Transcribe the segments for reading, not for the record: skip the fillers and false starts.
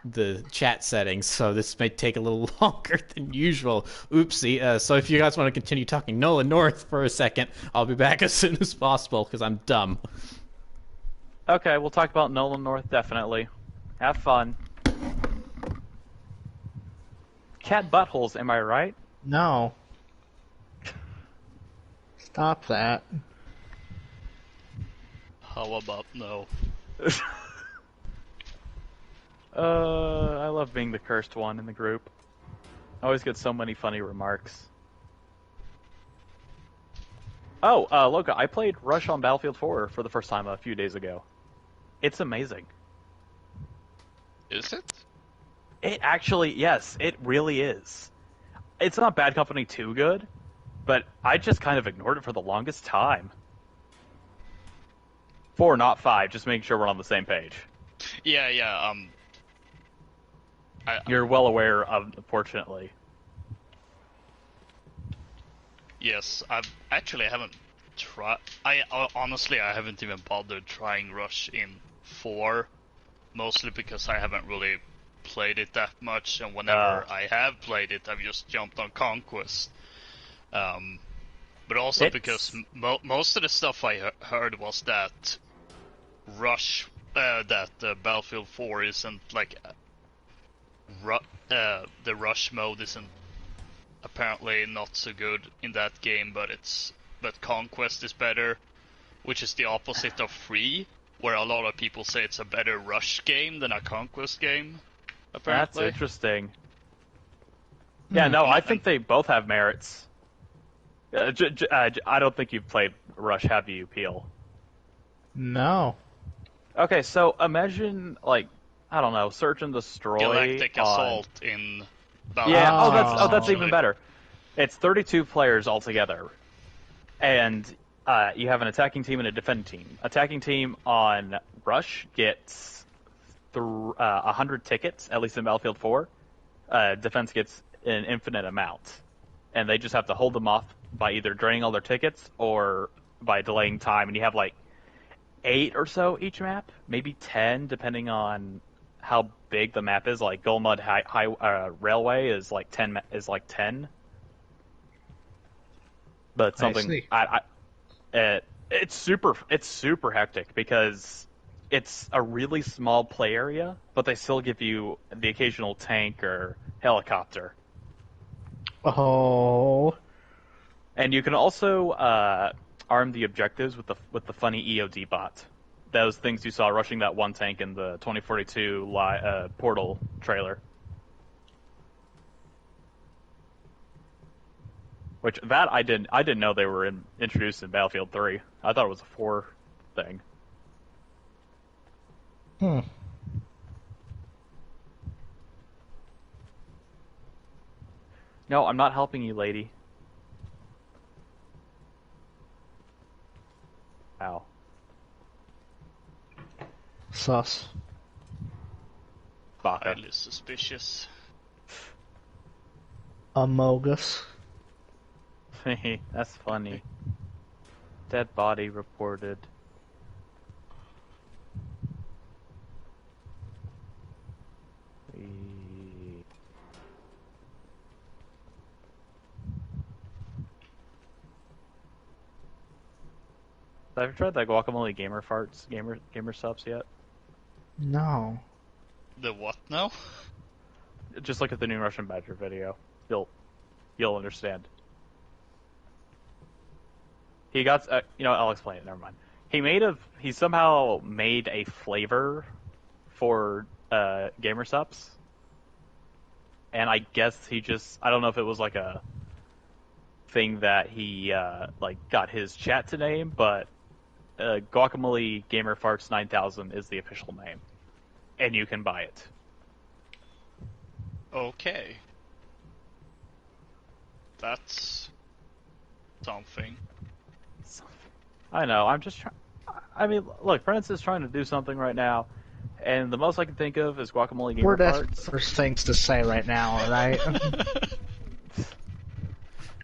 the chat settings, so this may take a little longer than usual. Oopsie. So if you guys want to continue talking Nolan North for a second, I'll be back as soon as possible because I'm dumb. Okay, we'll talk about Nolan North, definitely. Have fun. Cat buttholes, am I right? No. Stop that. How about no? I love being the cursed one in the group. I always get so many funny remarks. Oh, Loka, I played Rush on Battlefield 4 for the first time a few days ago. It's amazing. Is it? It actually, yes, it really is. It's not Bad Company 2 good, but I just kind of ignored it for the longest time. 4, not 5, just making sure we're on the same page. Yeah. You're well aware of, unfortunately. Yes, I haven't tried. Honestly, I haven't even bothered trying Rush in 4, mostly because I haven't really played it that much, and whenever I have played it, I've just jumped on Conquest. But also because most of the stuff I heard was that Rush, that Battlefield 4 isn't like the Rush mode isn't apparently not so good in that game, but Conquest is better, which is the opposite of 3, where a lot of people say it's a better Rush game than a Conquest game. Apparently. That's interesting. Yeah, no, I think they both have merits. I don't think you've played Rush, have you, Peel? No. Okay, so imagine, like, I don't know, Search and Destroy. Galactic Assault in Battlefield. Yeah, that's even better. It's 32 players altogether. And you have an attacking team and a defending team. Attacking team on Rush gets 100 tickets, at least in Battlefield 4. Defense gets an infinite amount. And they just have to hold them off by either draining all their tickets or by delaying time. And you have like 8 or so each map, maybe 10, depending on how big the map is. Like Gulmud Railway is like 10. But something it's super hectic because it's a really small play area, but they still give you the occasional tank or helicopter. Oh. And you can also arm the objectives with the funny EOD bot. Those things you saw rushing that one tank in the 2042 Portal trailer. Which I didn't know they were introduced in Battlefield 3. I thought it was a 4 thing. No, I'm not helping you, lady. Ow. Sus. Baka. Highly suspicious. Amogus. That's funny. Dead body reported. Have you tried that guacamole gamer farts, gamer subs yet? No. The what now? Just look at the new Russian Badger video. You'll understand. He got, I'll explain it. Never mind. He somehow made a flavor for gamer subs, and I guess I don't know if it was like a thing that he got his chat to name, but Guacamole Gamer Farts 9000 is the official name, and you can buy it. Okay. That's something. I know, I'm just trying. I mean, look, Prince is trying to do something right now, and the most I can think of is Guacamole Gamer We're Farts. desperate for things to say right now, alright?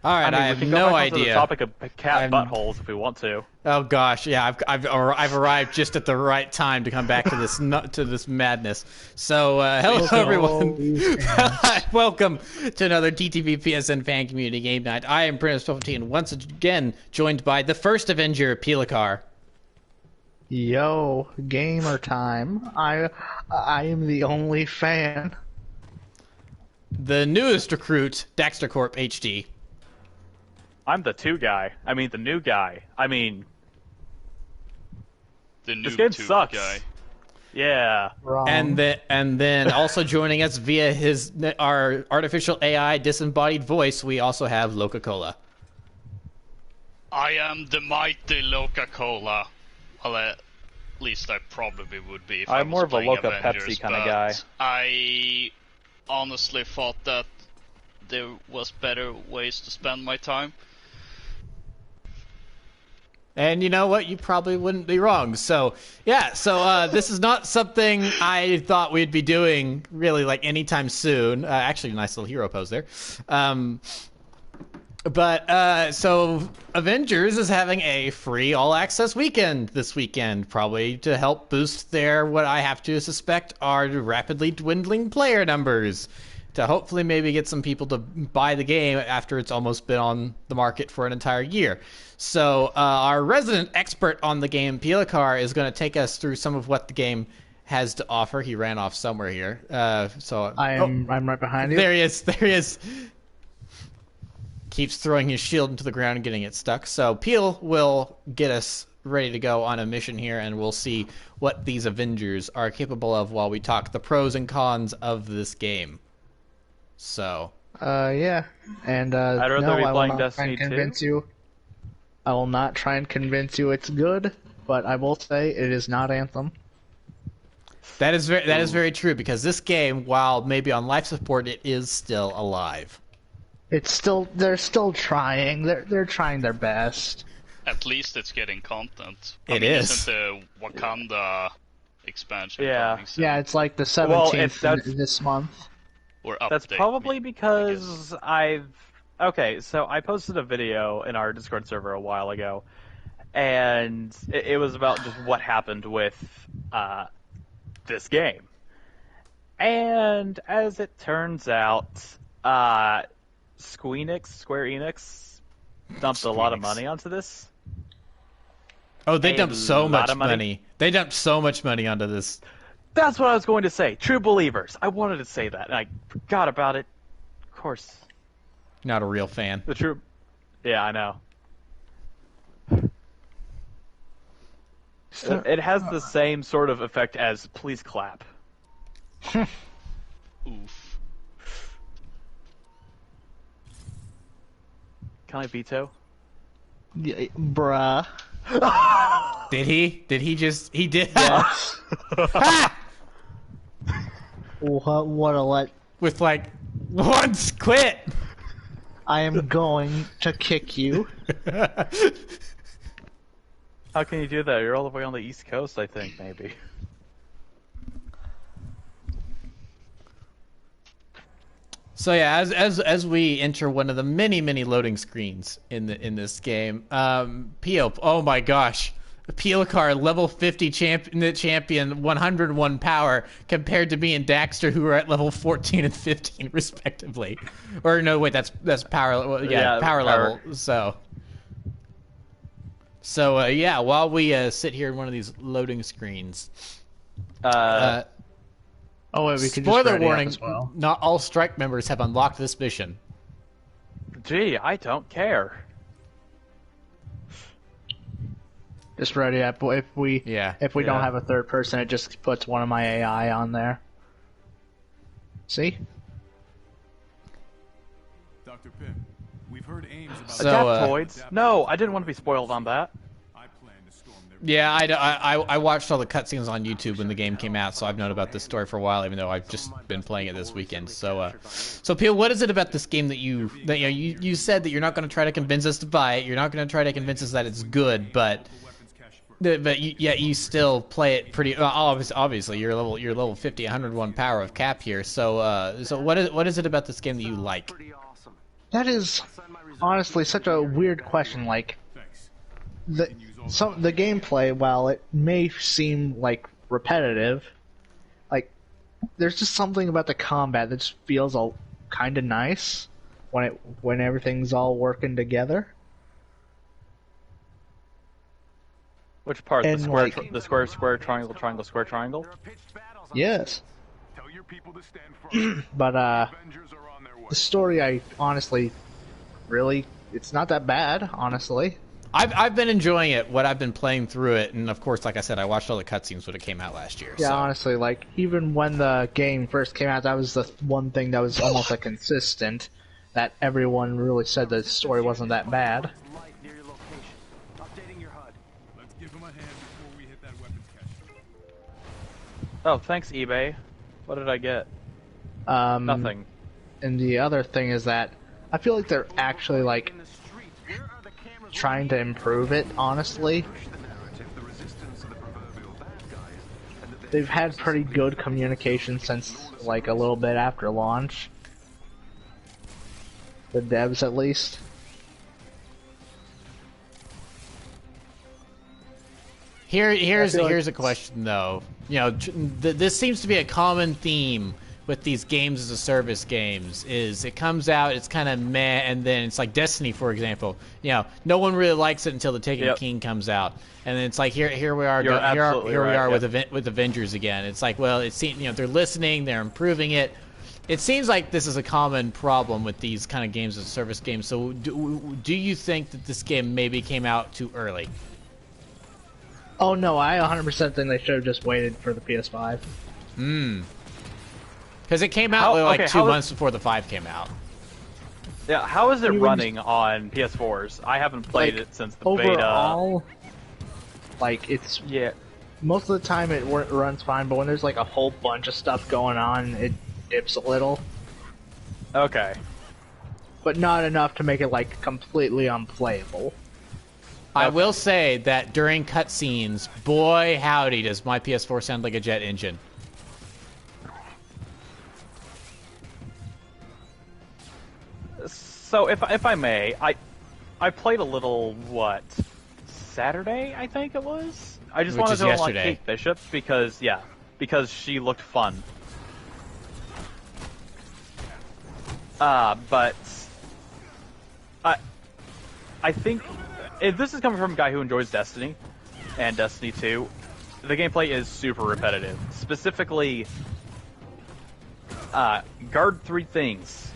All right, I we have can go no back onto the idea. topic of cat I'm- buttholes if we want to. Oh gosh, yeah, I've arrived just at the right time to come back to this to this madness. So hello everyone, welcome to another TTV PSN fan community game night. I am Prince 15, once again joined by the first Avenger, Pilakar. Yo, gamer time. I am the only fan. The newest recruit, Daxter Corp HD. I'm the two guy. I mean, the new guy. I mean, The new this game tube sucks. guy. Yeah. Wrong. And then also joining us via our artificial AI disembodied voice, we also have Loca-Cola. I am the mighty Loca-Cola. Well, at least I probably would be if I I'm was more of a playing Loca Avengers, Pepsi kinda but guy. I honestly thought that there was better ways to spend my time. And you know what? You probably wouldn't be wrong. So, yeah. So, this is not something I thought we'd be doing really like anytime soon. Actually, nice little hero pose there. So Avengers is having a free all access weekend this weekend, probably to help boost what I have to suspect are rapidly dwindling player numbers. To hopefully maybe get some people to buy the game after it's almost been on the market for an entire year. So our resident expert on the game, Pilakar, is going to take us through some of what the game has to offer. He ran off somewhere here. I'm right behind you. There he is. There he is. Keeps throwing his shield into the ground and getting it stuck. So Peel will get us ready to go on a mission here, and we'll see what these Avengers are capable of while we talk the pros and cons of this game. So. Yeah. And I'd rather no, be I will playing not Destiny try and 2. convince you. I will not try and convince you it's good, but I will say it is not Anthem. That is very true, because this game, while maybe on life support, it is still alive. They're still trying. They're trying their best. At least it's getting content. It is. Isn't the Wakanda expansion Yeah. coming soon? Yeah, it's like the Well, 17th this month. Or update, That's probably I guess. because Okay, so I posted a video in our Discord server a while ago, and it was about just what happened with this game. And as it turns out, Square Enix dumped a lot of money onto this. Oh, they dumped so lot much of money. money. They dumped so much money onto this. That's what I was going to say. True believers. I wanted to say that, and I forgot about it. Of course. Not a real fan. The true... Yeah, I know. It has the same sort of effect as Please Clap. Oof. Can I veto? Yeah, bruh. Did he? Did he just... He did? Yes. What a let. With like, once quit! I am going to kick you. How can you do that? You're all the way on the East Coast, I think, maybe. So yeah, as we enter one of the many loading screens in this game, Pio, oh my gosh, Pilakar level 50 champion 101 power compared to me and Daxter, who are at level 14 and 15 respectively. Or no, wait, that's power. Yeah, power level. So yeah, while we sit here in one of these loading screens. Oh wait, we can Spoiler just ready warning, up as well. not all strike members have unlocked this mission. Gee, I don't care. Just ready up. If we don't Yeah. have a third person, it just puts one of my AI on there. See? Dr. Pym, we've heard Ames about So, Adaptoids? No, I didn't want to be spoiled on that. I plan to storm their Yeah, I watched all the cutscenes on YouTube when the game came out, so I've known about this story for a while, even though I've just been playing it this weekend. So, Peel, what is it about this game that you said that you're not going to try to convince us to buy it? You're not going to try to convince us that it's good, but you still play it pretty. Obviously, you're level 50, 101 power of cap here. So, what is it about this game that you like? That is honestly such a weird question. Like, Thanks. the gameplay, while it may seem like repetitive, like there's just something about the combat that just feels all kind of nice when everything's all working together. Which part? And, The square, square, triangle, triangle, square, triangle? Yes, Tell your people to stand firm. but Avengers are on their way. the story, I honestly, really, it's not that bad, honestly. I've been enjoying it, what I've been playing through it, and of course, like I said, I watched all the cutscenes when it came out last year. Yeah, so. honestly, like, even when the game first came out, that was the one thing that was almost like consistent, that everyone really said the story wasn't that bad. Light near your location. Updating your HUD. Let's give him a hand before we hit that weapons cache. Oh, thanks, eBay. What did I get? Nothing. And the other thing is that I feel like they're actually, like, In the street, where are the cameras? trying to improve it, honestly. They've had pretty good communication since, like, a little bit after launch. The devs, at least. Here's I feel a question though. You know, this seems to be a common theme with these games as a service games. Is it comes out, it's kind of meh, and then it's like Destiny, for example. You know, no one really likes it until the Taken King comes out, and then it's like here we are, You're absolutely right, with Avengers again. It's like, well, it seems, you know, they're listening, they're improving it. It seems like this is a common problem with these kind of games as a service games. So do you think that this game maybe came out too early? Oh no, I 100% think they should have just waited for the PS5. Because it came out like 2 months before the 5 came out. Yeah, how is it running on PS4s? I haven't played it since the beta. Overall, like, it's... Yeah. Most of the time it runs fine, but when there's like a whole bunch of stuff going on, it dips a little. Okay. But not enough to make it, like, completely unplayable. I will say that during cutscenes, boy howdy, does my PS4 sound like a jet engine. So if I may, I played a little, Saturday, I think it was? I just Which wanted is to unlock yesterday. Kate Bishop because she looked fun. But I think if this is coming from a guy who enjoys Destiny and Destiny 2, the gameplay is super repetitive. Specifically, guard three things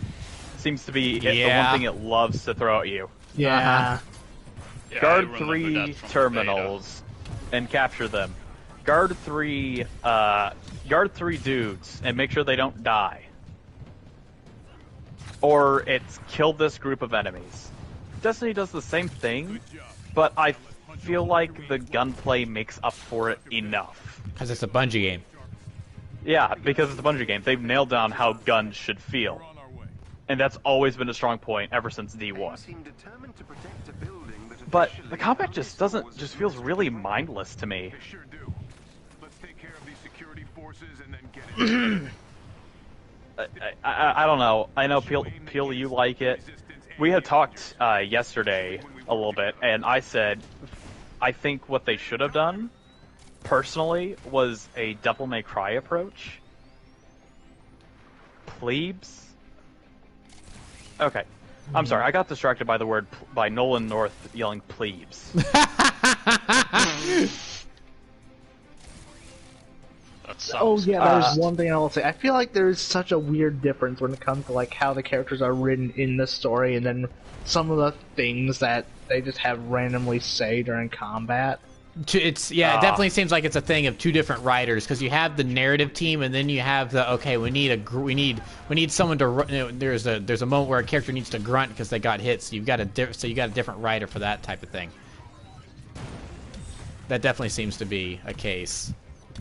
seems to be the one thing it loves to throw at you. Yeah. Yeah, I Guard remember three that from the terminals and capture them. Guard three dudes and make sure they don't die. Or it's kill this group of enemies. Destiny does the same thing, but I feel like the gunplay makes up for it enough. Because it's a Bungie game. Yeah, because it's a Bungie game. They've nailed down how guns should feel. And that's always been a strong point ever since D1. But the combat just feels really mindless to me. They sure do. Let's take care of these security forces and then get it. I don't know. I know, Peel, you like it. We had talked yesterday a little bit, and I said I think what they should have done, personally, was a Devil May Cry approach. Plebes? Okay. I'm sorry, I got distracted by the word, by Nolan North yelling plebes. That Oh sounds yeah, there's one thing I will say. I feel like there's such a weird difference when it comes to like how the characters are written in the story, and then some of the things that they just have randomly say during combat. It definitely seems like it's a thing of two different writers, because you have the narrative team and then you have the we need someone to, you know, there's a moment where a character needs to grunt because they got hit, so you got a different writer for that type of thing. That definitely seems to be a case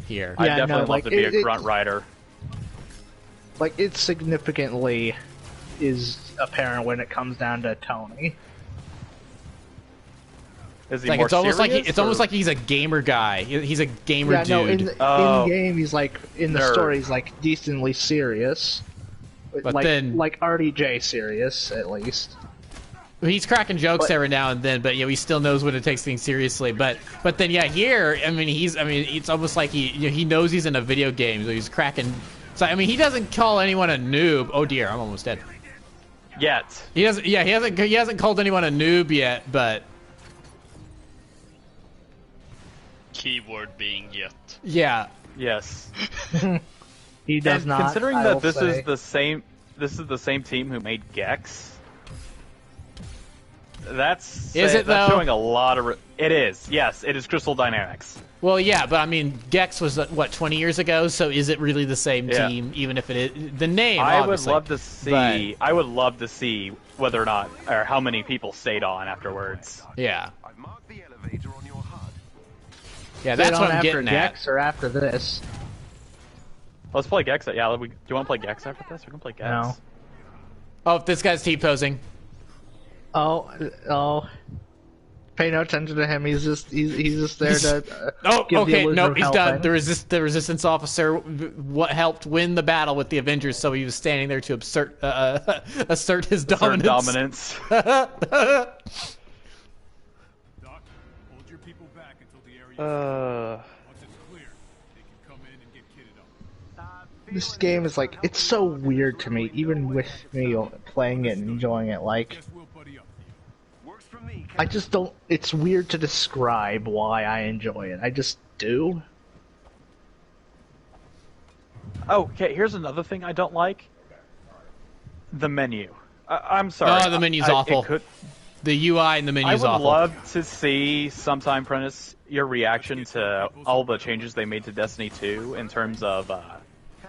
here. I Yeah, definitely no, love to be a grunt writer. Like, it significantly is apparent when it comes down to Tony. Is he Like more it's almost serious, like he's a gamer guy. He's a gamer Yeah, no, dude. in game he's like, in the Nerd. story he's like decently serious, But like, then like RDJ serious, at least. he's cracking jokes every now and then, but he still knows when to take things seriously. But then here, it's almost like he knows he's in a video game, so he's cracking. So he doesn't call anyone a noob. Oh dear, I'm almost dead. Yet. He doesn't. Yeah, he hasn't called anyone a noob yet, but Keyword being yet. yeah. Yes. He does And not. considering I that will this say. is the same team who made Gex. That's Is it, though? showing a lot of. It is. Yes, it is Crystal Dynamics. Well, yeah, but Gex was what 20 years ago, so is it really the same Yeah. team? Even if it is the name, I would obviously, love to see. I would love to see whether or not, or how many people stayed on afterwards. Yeah, I've marked the elevator on your HUD. yeah, Stayed that's what on I'm after getting Gex at. or after this. Let's play Gex. Yeah, do you want to play Gex after this? We can play Gex. No. Oh, this guy's T-posing. Oh. Pay no attention to him. He's just there to. Oh, give the okay, illusion no, of he's done. helping. The resistance officer what helped win the battle with the Avengers, so he was standing there to assert his dominance. Dominance. Doc, hold your people back until the area. Once it's clear, they can come in and get kitted up. This game is like, it's so weird to me, even with me playing it and enjoying it. Like, Guess we'll buddy up. Works for me. I just don't. It's weird to describe why I enjoy it. I just do. Oh, okay. Here's another thing I don't like. The menu. I'm sorry. Oh, the menu's awful. The UI and the I menu's would awful. love to see sometime, Prentice, your reaction to all the changes they made to Destiny 2 in terms of Kind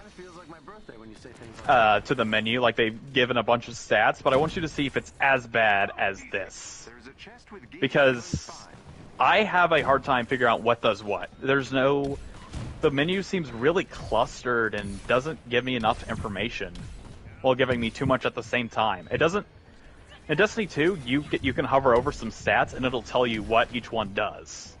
of feels like my birthday when you say things like to the menu. Like they've given a bunch of stats, but I want you to see if it's as bad as this. There's a chest with gear Because I have a hard time figuring out what does what. The menu seems really clustered and doesn't give me enough information while giving me too much at the same time. It doesn't. In Destiny 2, you can hover over some stats and it'll tell you what each one does.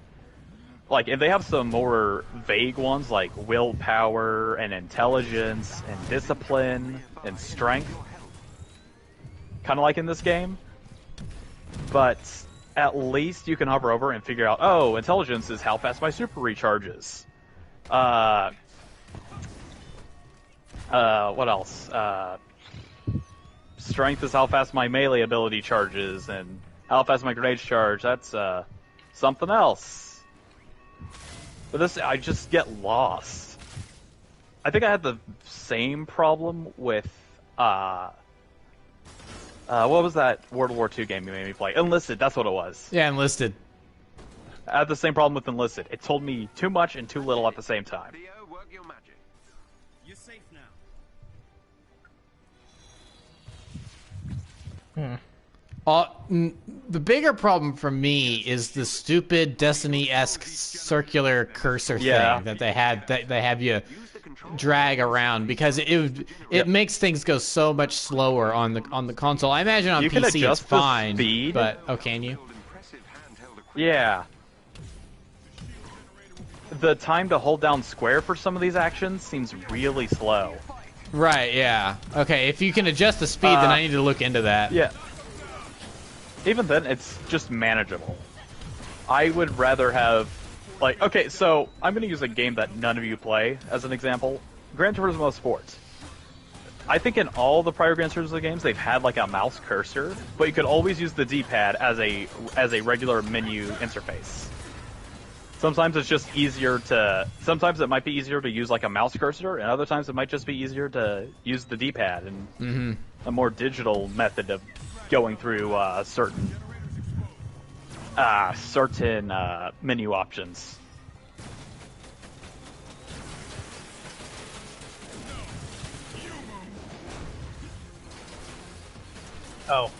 Like, if they have some more vague ones like willpower and intelligence and discipline and strength, kind of like in this game, but at least you can hover over and figure out, oh, intelligence is how fast my super recharges. What else? Strength is how fast my melee ability charges, and how fast my grenades charge. That's something else. But this, I just get lost. I think I had the same problem with what was that World War II game you made me play? Enlisted. That's what it was. Yeah, Enlisted. I had the same problem with Enlisted. It told me too much and too little at the same time. Theo, work your magic. You're safe now. The bigger problem for me is the stupid Destiny-esque circular cursor Yeah. thing that they had. That they have you drag around because it makes things go so much slower on the console. I imagine on You can PC it's adjust the fine, speed. but oh, can you? Build impressive handheld equipment. Yeah. The time to hold down square for some of these actions seems really slow. Right, yeah. Okay, if you can adjust the speed, then I need to look into that. Yeah. Even then, it's just manageable. I would rather have, like, okay, so I'm going to use a game that none of you play as an example. Gran Turismo Sports. I think in all the prior Gran Turismo games, they've had like a mouse cursor, but you could always use the D-pad as a regular menu interface. Sometimes it's just easier to. Sometimes it might be easier to use like a mouse cursor, and other times it might just be easier to use the D-pad and a more digital method of going through certain menu options. Oh,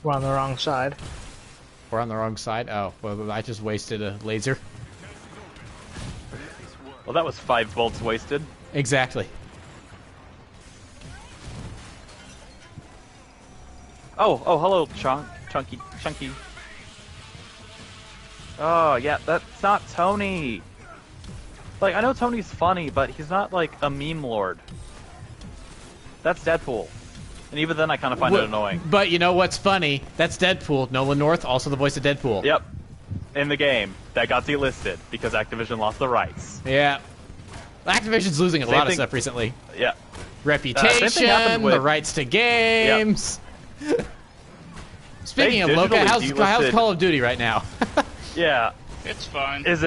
we're on the wrong side. We're on the wrong side. Oh, well, I just wasted a laser. Well, that was 5 volts wasted. Exactly. Oh, hello, Chunky. Oh, yeah, that's not Tony. Like, I know Tony's funny, but he's not, like, a meme lord. That's Deadpool. And even then, I kind of find it annoying. But you know what's funny? That's Deadpool. Nolan North, also the voice of Deadpool. Yep. In the game, that got delisted because Activision lost the rights. Yeah. Activision's losing a lot of stuff recently. Yeah. Reputation, the rights to games. Yep. Speaking of Loka, how's Call of Duty right now? Yeah. It's fine. Was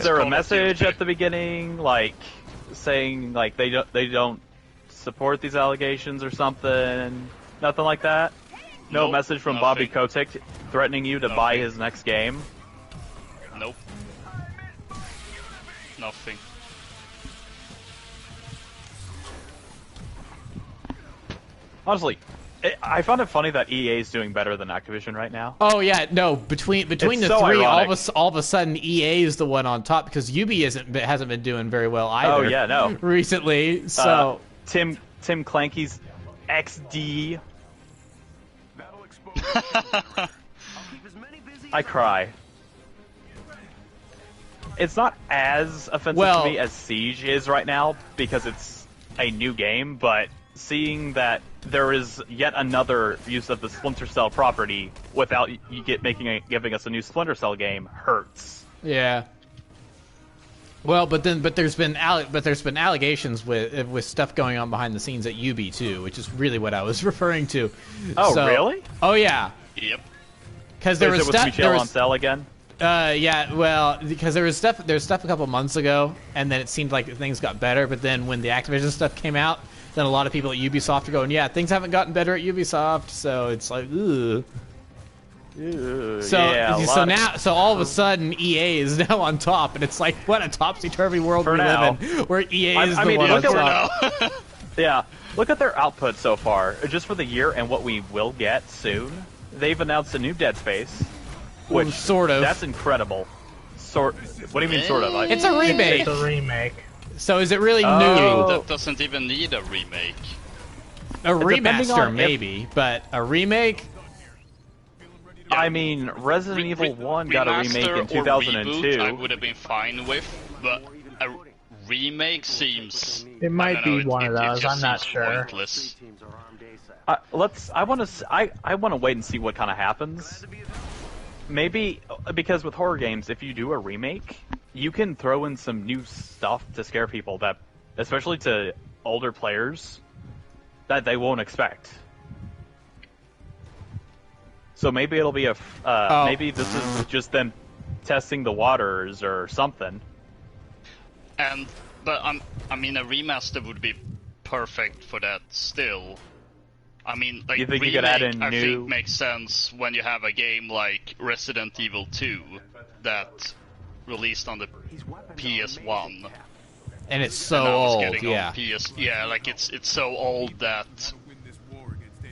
there a message at the beginning, like, saying, like, they don't support these allegations or something? Nothing like that? No message from Bobby Kotick threatening you to buy his next game? Nope. Nothing. Honestly, I found it funny that EA is doing better than Activision right now. Oh yeah, no. Between the three, all of a sudden EA is the one on top because Ubi hasn't been doing very well either. Oh yeah, no. Recently, so Tim Clanky's XD. I cry. It's not as offensive to me as Siege is right now because it's a new game, but seeing that there is yet another use of the Splinter Cell property without giving us a new Splinter Cell game hurts. Yeah. Well, but there's been allegations with stuff going on behind the scenes at Ubi too, which is really what I was referring to. Oh, really? Oh yeah. Yep. Because there was stuff. Michelle on sale again. Yeah, well, because there's stuff a couple months ago, and then it seemed like things got better, but then when the Activision stuff came out, then a lot of people at Ubisoft are going, yeah, things haven't gotten better at Ubisoft, so it's like, ugh. So all of a sudden EA is now on top, and it's like, what a topsy-turvy world we live in, where EA is the one on top. Yeah, look at their output so far, just for the year and what we will get soon. They've announced a new Dead Space. Which, sort of. That's incredible. What do you mean, sort of? It's a remake. It's a remake. So is it really new? That doesn't even need a remake. A remaster, maybe, but a remake? I mean, Resident Evil 1 got a remake in 2002. Reboot, I would have been fine with, but a remake seems... It might be one of those, I'm not sure. Pointless. I want to wait and see what kind of happens. Maybe, because with horror games, if you do a remake, you can throw in some new stuff to scare people, that, especially to older players, that they won't expect. So maybe it'll be maybe this is just them testing the waters or something. But I mean, a remaster would be perfect for that still. I mean, like, you think remake, you could add in I think makes sense when you have a game like Resident Evil 2 that released on the PS1. And it's so old, yeah. Like it's so old that...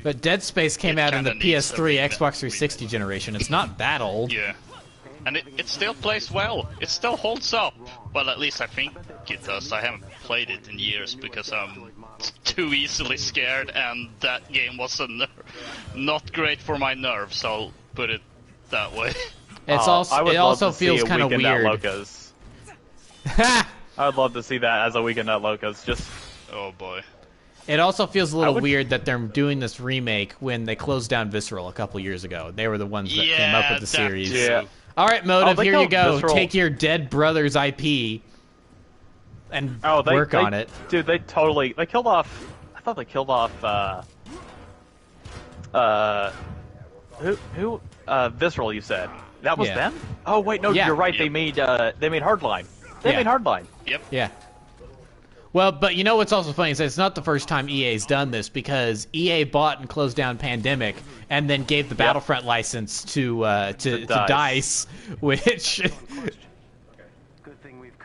But Dead Space came out in the PS3, Xbox 360 generation. It's not that old. Yeah. And it still plays well. It still holds up. Well, at least I think it does. I haven't played it in years because I'm too easily scared, and that game was not great for my nerves. I'll put it that way. It also feels kind of weird. I would love to see that as a Weekend at Locos. Oh boy. It also feels a little weird that they're doing this remake when they closed down Visceral a couple years ago. They were the ones that came up with the series. Yeah. All right, Motive, here you go. Visceral. Take your Dead Brothers IP and work on it. Dude, they killed off... I thought they killed off, Visceral, you said. That was them? Oh, wait, no, you're right. Yep. They made Hardline. They made Hardline. Yep. Yeah. Well, but you know what's also funny is that it's not the first time EA's done this, because EA bought and closed down Pandemic and then gave the Battlefront license to DICE, which...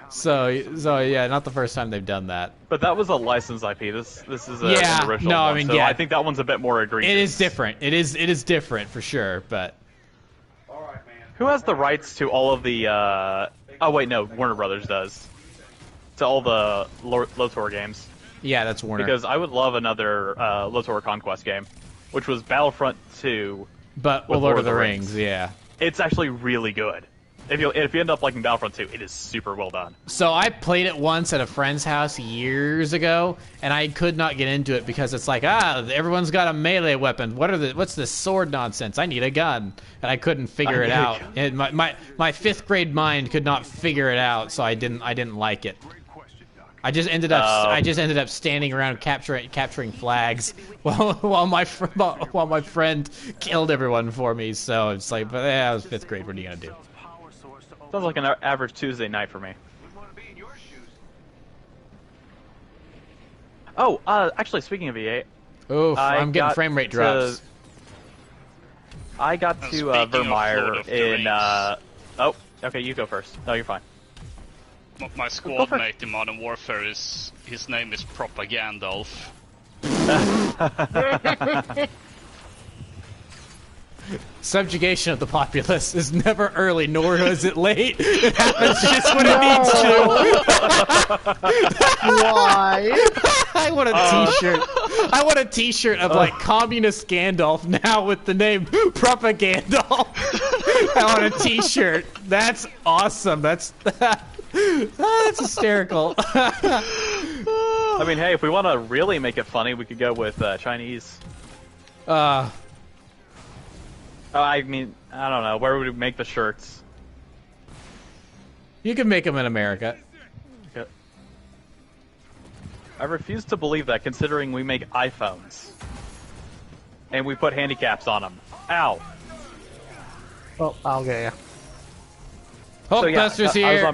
So yeah, not the first time they've done that. But that was a licensed IP. This is an original one. I mean, I think that one's a bit more egregious. It is different. It is different for sure, but... Who has the rights to all of the... Oh, wait, no. Warner Brothers does. To all the LOTOR games. Yeah, that's Warner. Because I would love another LOTOR Conquest game, which was Battlefront 2. But Lord of the Rings, yeah. It's actually really good. If you end up liking Battlefront 2, it is super well done. So I played it once at a friend's house years ago, and I could not get into it because it's like, everyone's got a melee weapon. What's this sword nonsense? I need a gun, and I couldn't figure it out. And my fifth grade mind could not figure it out, so I didn't like it. I just ended up standing around capturing flags while my friend killed everyone for me. So it's like, but I was fifth grade. What are you gonna do? Sounds like an average Tuesday night for me. Oh, actually, speaking of EA, oof, I'm getting frame rate drops. I got to Vermeer in. Oh, okay, you go first. No, you're fine. My squad mate in Modern Warfare his name is Propagandolf. Subjugation of the populace is never early, nor is it late. It happens just when it needs to. Why? I want a T-shirt. I want a T-shirt of like Communist Gandalf now with the name Propagandolf. I want a T-shirt. That's awesome. That's hysterical. I mean, hey, if we want to really make it funny, we could go with Chinese. I mean, I don't know. Where would we make the shirts? You can make them in America. Okay. I refuse to believe that, considering we make iPhones. And we put handicaps on them. Ow. Oh, I'll get you. Hulkbuster's here.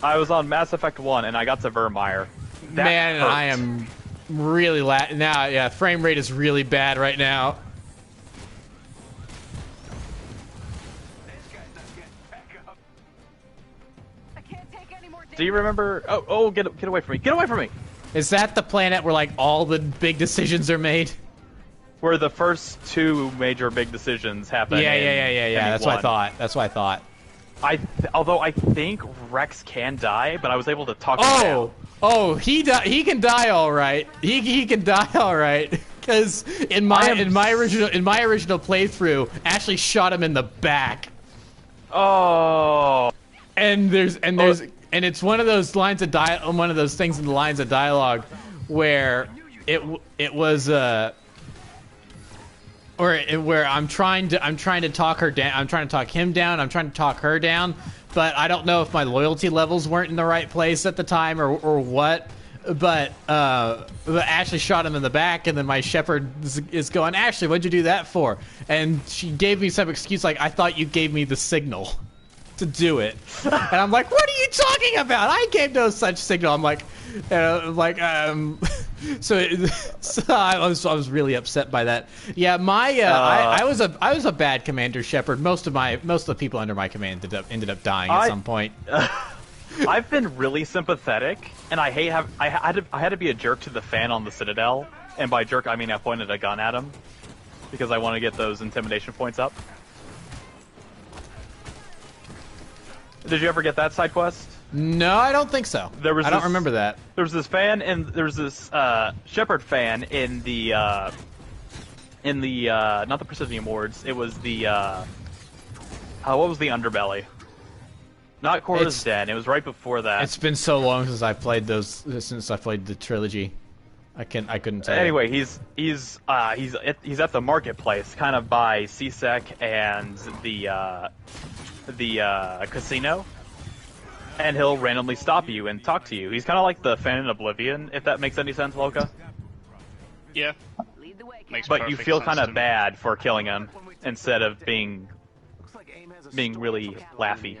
I was on Mass Effect 1, and I got to Vermeer. That Man, hurt. I am really now. Yeah, frame rate is really bad right now. Do you remember? Oh, get away from me! Get away from me! Is that the planet where like all the big decisions are made? Where the first two major big decisions happen. Yeah. That's what I thought. That's what I thought. Although I think Rex can die, but I was able to talk him down. Oh, he can die all right. He can die all right. Because in my original playthrough, Ashley shot him in the back. Oh. And it's one of those lines of one of those things in the lines of dialogue where it was where I'm trying to talk her down. I'm trying to talk him down. I'm trying to talk her down. But I don't know if my loyalty levels weren't in the right place at the time or what. But Ashley shot him in the back, and then my shepherd is going, Ashley, what'd you do that for? And she gave me some excuse like, I thought you gave me the signal to do it. And I'm like, what are you talking about? I gave no such signal. I'm like, so I was really upset by that. Yeah, I was a bad commander shepherd. Most of the people under my command ended up dying at some point. I've been really sympathetic, and I had to be a jerk to the fan on the Citadel, and by jerk I mean I pointed a gun at him because I want to get those intimidation points up. Did you ever get that side quest? No, I don't think so. I don't remember that. There was this fan, and there's this Shepherd fan in the not the Precision Awards. It was the what was the Underbelly? Not Korra's Den. It was right before that. It's been so long since I played the trilogy. I couldn't tell. Anyway, he's at the marketplace, kind of by CSEC and the casino, and he'll randomly stop you and talk to you. He's kind of like the fan in Oblivion, if that makes any sense, Loka. Yeah. But you feel kind of bad for killing him instead of being really laughy.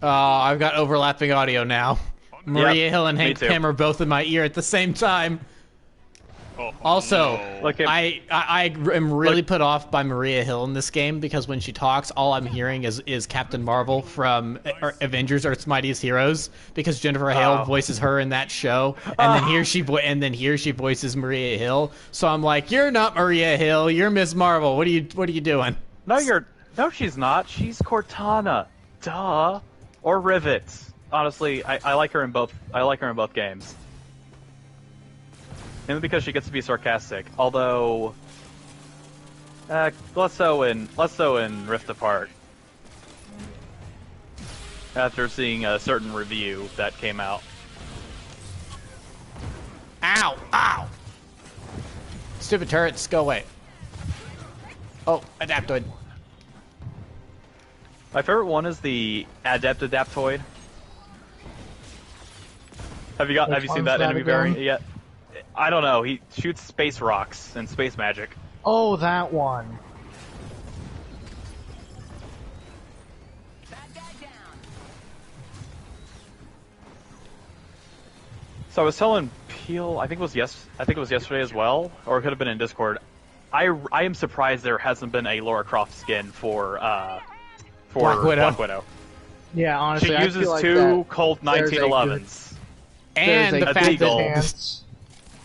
I've got overlapping audio now. Maria Hill and Hank Pym are both in my ear at the same time. Also, I am really put off by Maria Hill in this game because when she talks, all I'm hearing is Captain Marvel from Avengers: Earth's Mightiest Heroes, because Jennifer Hale voices her in that show, and then here she voices Maria Hill. So I'm like, you're not Maria Hill, you're Miss Marvel. What are you doing? No, she's not. She's Cortana. Duh. Or Rivet. Honestly, I like her in both. I like her in both games. Mainly because she gets to be sarcastic. Although, Less so in Rift Apart. After seeing a certain review that came out. Ow! Ow! Stupid turrets, go away. Oh, Adaptoid. My favorite one is the Adaptoid. Have you seen that enemy variant yet? I don't know. He shoots space rocks and space magic. Oh, that one. So I was telling Peel, I think it was yesterday as well, or it could have been in Discord. I am surprised there hasn't been a Lara Croft skin for Black Widow. Yeah, honestly, She I uses feel like two Colt there's a 1911s. And the fact illegal. that,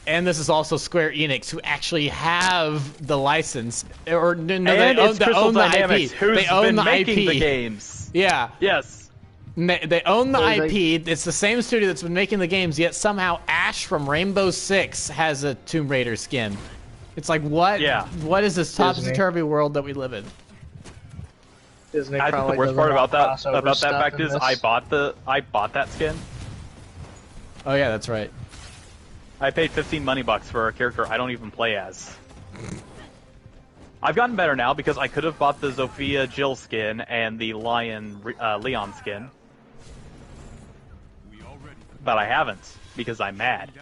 and this is also Square Enix, who actually have the license, or no, And they own, it's Crystal the Dynamics, IP. who's They own been the making IP. the games. Yeah. Yes. They own the There's IP. It's the same studio that's been making the games, yet somehow Ash from Rainbow Six has a Tomb Raider skin. It's like, what? Yeah. What is this Disney. topsy-turvy world that we live in? Disney I think the probably worst part doesn't about want that crossover stuff fact in is this. I bought that skin. Oh yeah, that's right. I paid 15 money bucks for a character I don't even play as. I've gotten better now because I could have bought the Zofia Jill skin and the Lion Leon skin, but I haven't because I'm mad.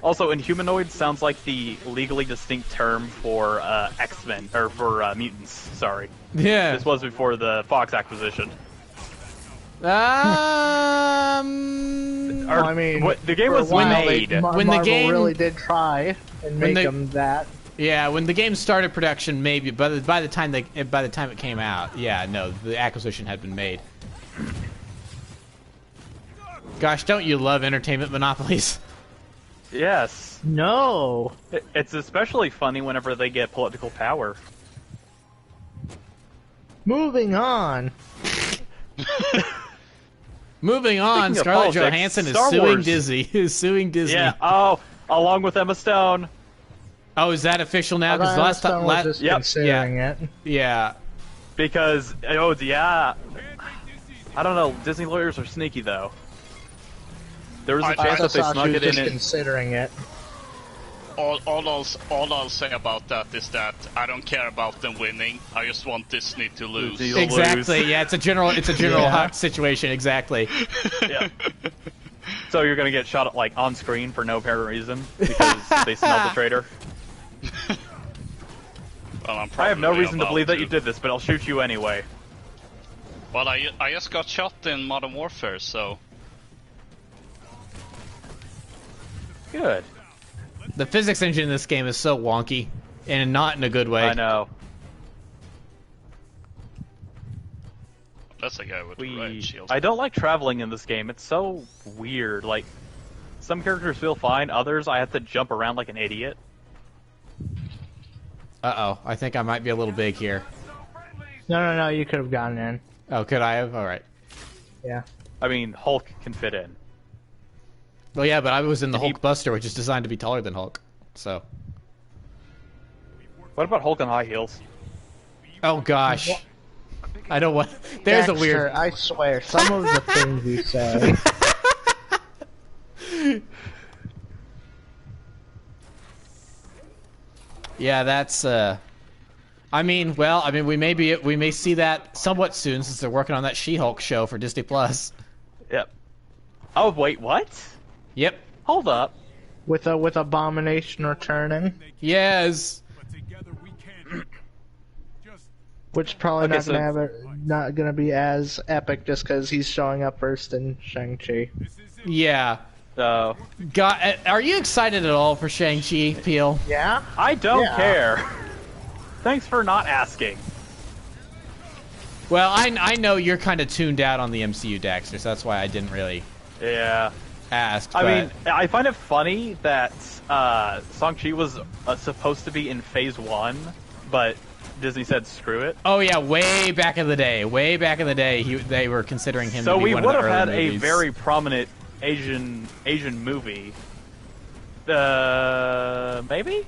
Also, Inhumanoid sounds like the legally distinct term for X-Men, or for mutants, sorry. Yeah. This was before the Fox acquisition. Well, I mean, the game for a was while, made. When the Marvel game- really did try and when make they- them that. Yeah, when the game started production, maybe, but by the time it came out, yeah, no, the acquisition had been made. Gosh, don't you love entertainment monopolies? Yes. No. It's especially funny whenever they get political power. Moving on. Moving on, Speaking of Scarlett politics, Johansson is Star suing Wars. Disney. Is suing Disney. Yeah. Oh, along with Emma Stone. Oh, is that official now? I Because last time, was just Yep. considering it. yeah. Because yeah, I don't know. Disney lawyers are sneaky though. There was a I chance that they thought snuck she was it in. just considering it. All I'll say about that is that I don't care about them winning. I just want Disney to lose. You'll Exactly. lose. Yeah, it's a general Yeah. hot situation. Exactly. Yeah. So you're gonna get shot like on screen for no apparent reason because they smelled the traitor. Well, I'm I have no probably reason to about believe that you did this, but I'll shoot you anyway. Well, I just got shot in Modern Warfare, so Good. The physics engine in this game is so wonky, and not in a good way. I know. that's a guy with the right shield. I don't like traveling in this game. It's so weird. Like, some characters feel fine, others I have to jump around like an idiot. Uh-oh. I think I might be a little big here. No, you could have gotten in. Oh, could I have? All right. Yeah. I mean, Hulk can fit in. Well, yeah, but I was in the Hulk Buster, which is designed to be taller than Hulk. So. What about Hulk on high heels? Oh gosh. I don't want. There's Dexter, a weird. I swear, some of the things you say. Yeah, that's. I mean, we may see that somewhat soon since they're working on that She-Hulk show for Disney Plus. Yep. Oh, wait, what? Yep. Hold up. with Abomination returning, Yes. But together we can. Just which probably Okay, not so- gonna have it, not gonna be as epic just because he's showing up first in Shang-Chi. this is it. Yeah. So, God, are you excited at all for Shang-Chi, Peel? Yeah. I don't Yeah. care. Thanks for not asking. Well, I know you're kind of tuned out on the MCU, Daxter, so that's why I didn't really Yeah. ask. I but- mean, I find it funny that Shang-Chi was supposed to be in Phase 1, but Disney said screw it. Oh yeah, way back in the day, they were considering him So to be we one would of have the had early a movies. very prominent Asian movie Maybe.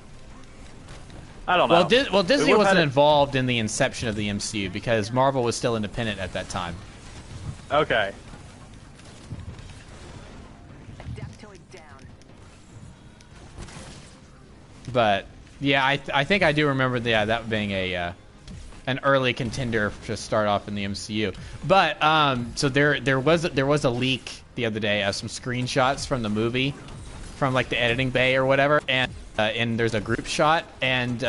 I don't know. Well, Disney wasn't involved in the inception of the MCU because Marvel was still independent at that time. Okay. But yeah, I think I do remember that being an early contender to start off in the MCU. But so there was a leak the other day of some screenshots from the movie, from like the editing bay or whatever, and there's a group shot, and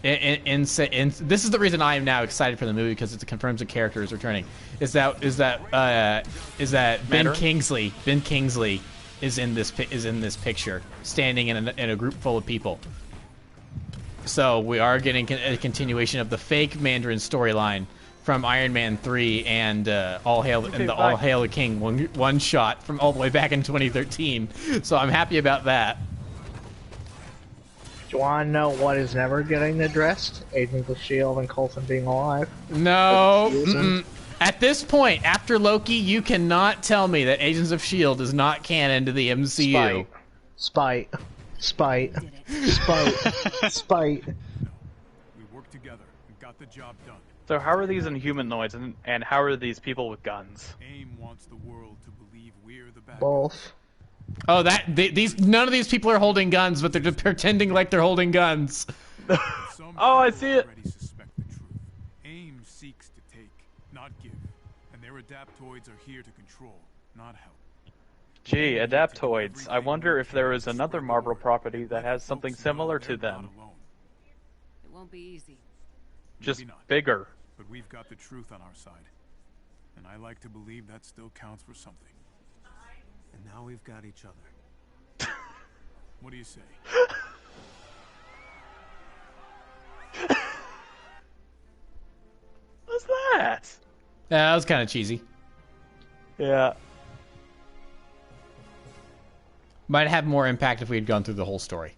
this is the reason I am now excited for the movie, because it confirms the character is returning. Is that Ben Kingsley is in this picture, standing in a group full of people. So we are getting a continuation of the fake Mandarin storyline from Iron Man 3 and All Hail the King one shot from all the way back in 2013. So I'm happy about that. Do you want to know what is never getting addressed? Agents of S.H.I.E.L.D. and Coulson being alive? No. At this point, after Loki, you cannot tell me that Agents of S.H.I.E.L.D. is not canon to the MCU. Spite. We worked together and got the job done. So how are these Inhumanoids, and how are these people with guns? AIM wants the world to believe we're the bad Both. Oh, none of these people are holding guns, but they're just pretending like they're holding guns. Some Oh, I see it. already suspect the truth. AIM seeks to take, not give, and their adaptoids are here to control, not help. Gee, Adaptoids. I wonder if there is another Marvel property that has something similar to them. It won't be easy. Just Maybe not. bigger. But we've got the truth on our side. And I like to believe that still counts for something. And now we've got each other. What do you say? What's that? Yeah, that was kind of cheesy. Yeah. Might have more impact if we had gone through the whole story.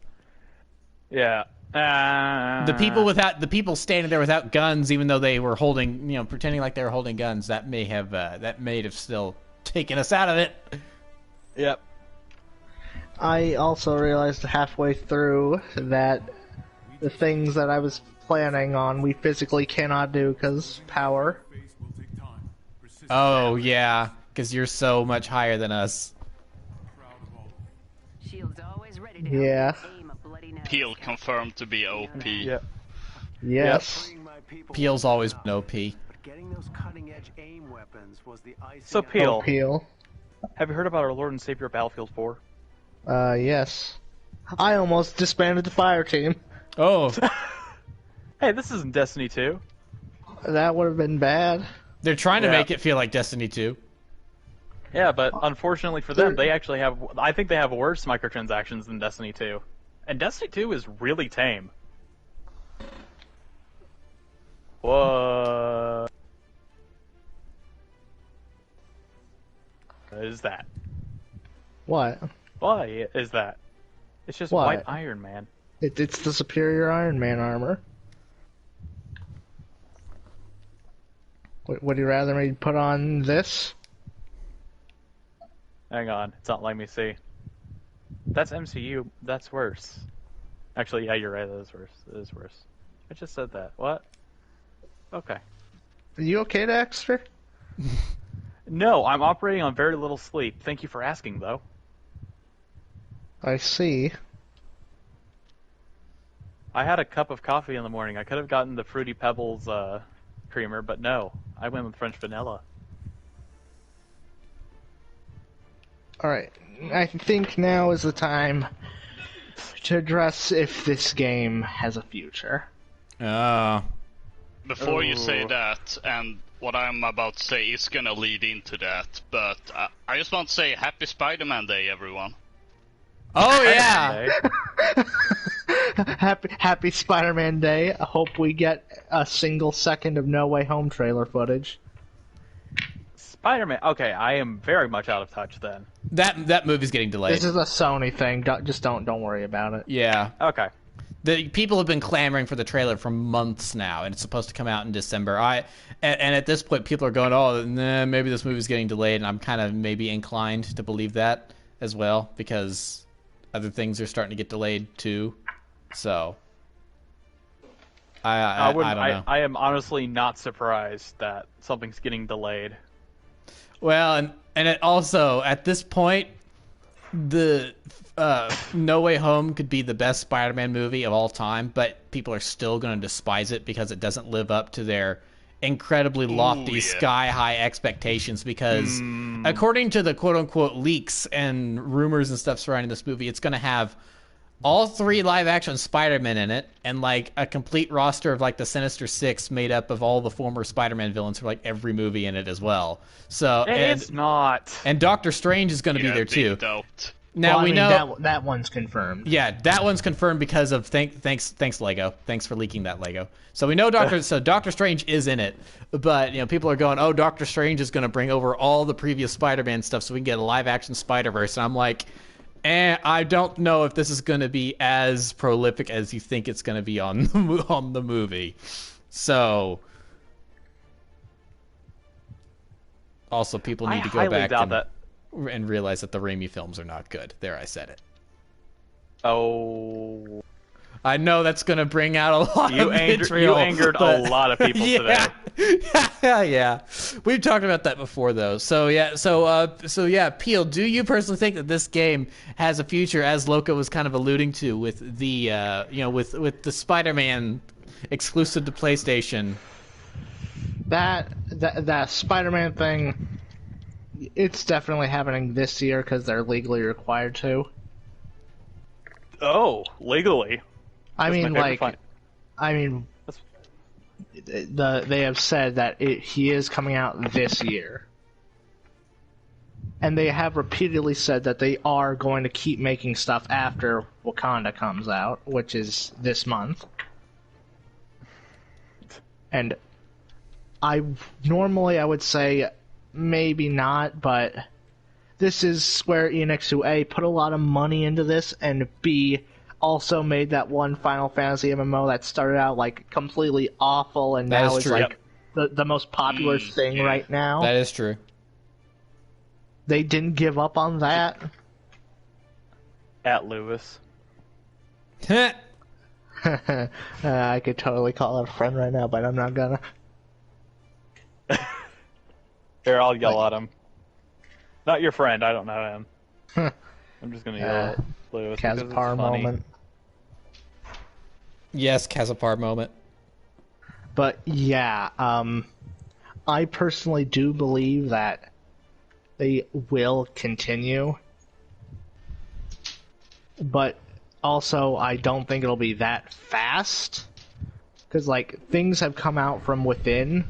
Yeah. The people standing there without guns, even though they were holding, pretending like they were holding guns, that may have still taken us out of it. Yep. I also realized halfway through that the things that I was planning on we physically cannot do because power. Face will take time. Persistence. Oh yeah, because you're so much higher than us. Proud of all of you. Shield's always ready to Yeah. help aim a bloody nose. Peel confirmed to be OP. Yep. Yes. Freeing my people Peel's was always enough, been OP. but getting those cutting-edge AIM weapons was the icing So on the Peel, Oh, Peel. have you heard about our Lord and Savior Battlefield 4? Yes. I almost disbanded the fire team. Oh, Hey, this isn't Destiny 2. That would have been bad. they're trying to Yeah. make it feel like Destiny 2. Yeah, but unfortunately for them, they actually have. I think they have worse microtransactions than Destiny 2, and Destiny 2 is really tame. What is that? What? Why is that? It's just What? white iron, man. It's the superior Iron Man armor. Would you rather me put on this? Hang on, it's not letting me see. That's MCU. That's worse. Actually, yeah, you're right. That is worse. It is worse. I just said that. What? Okay. Are you okay, Dexter? No, I'm operating on very little sleep. Thank you for asking, though. I see. I had a cup of coffee in the morning. I could have gotten the Fruity Pebbles creamer, but no. I went with French vanilla. Alright, I think now is the time to address if this game has a future. Oh. Before you say Ooh. that, and what I'm about to say is gonna lead into that, but I just want to say Happy Spider-Man Day, everyone. Oh yeah. Happy Spider-Man Day. I hope we get a single second of No Way Home trailer footage. Spider-Man. Okay, I am very much out of touch then. That movie's getting delayed. This is a Sony thing. Just don't worry about it. Yeah. Okay. The people have been clamoring for the trailer for months now, and it's supposed to come out in December. And at this point, people are going, "Oh, nah, maybe this movie's getting delayed," and I'm kind of maybe inclined to believe that as well, because other things are starting to get delayed too. So I don't know. I am honestly not surprised that something's getting delayed. Well, and it also, at this point, the No Way Home could be the best Spider-Man movie of all time, but people are still going to despise it because it doesn't live up to their incredibly lofty, sky-high expectations. Because according to the quote-unquote leaks and rumors and stuff surrounding this movie, it's going to have all 3 live-action Spider-Men in it, and like a complete roster of like the Sinister Six made up of all the former Spider-Man villains for like every movie in it as well. So It's not. And Doctor Strange is going to be there too. Doubt. Now Well, I we mean, know that one's confirmed. Yeah, that one's confirmed because of thanks Lego. Thanks for leaking that, Lego. So we know Doctor Strange is in it, but people are going, "Oh, Doctor Strange is going to bring over all the previous Spider-Man stuff so we can get a live-action Spider-Verse." And I'm like, I don't know if this is going to be as prolific as you think it's going to be on the movie. So also people need to go back and realize that the Raimi films are not good. There, I said it. Oh, I know that's going to bring out a lot of vitriol. You angered a lot of people today. Yeah. We've talked about that before, though. So yeah, Peel, do you personally think that this game has a future, as Loka was kind of alluding to, with the with the Spider-Man exclusive to PlayStation? That Spider-Man thing, it's definitely happening this year because they're legally required to. Oh, legally. They have said that he is coming out this year. And they have repeatedly said that they are going to keep making stuff after Wakanda comes out, which is this month. And I would say maybe not, but this is Square Enix, who A, put a lot of money into this, and B, also made that one Final Fantasy MMO that started out like completely awful and now is like the most popular thing right now. That is true. They didn't give up on that. At Lewis. I could totally call out a friend right now, but I'm not gonna. Here, I'll yell at him. Not your friend, I don't know him. I'm just gonna yell at Lewis. Kazapar moment. Yes, Kazapar moment. But yeah, I personally do believe that they will continue. But also, I don't think it'll be that fast. Because, like, things have come out from within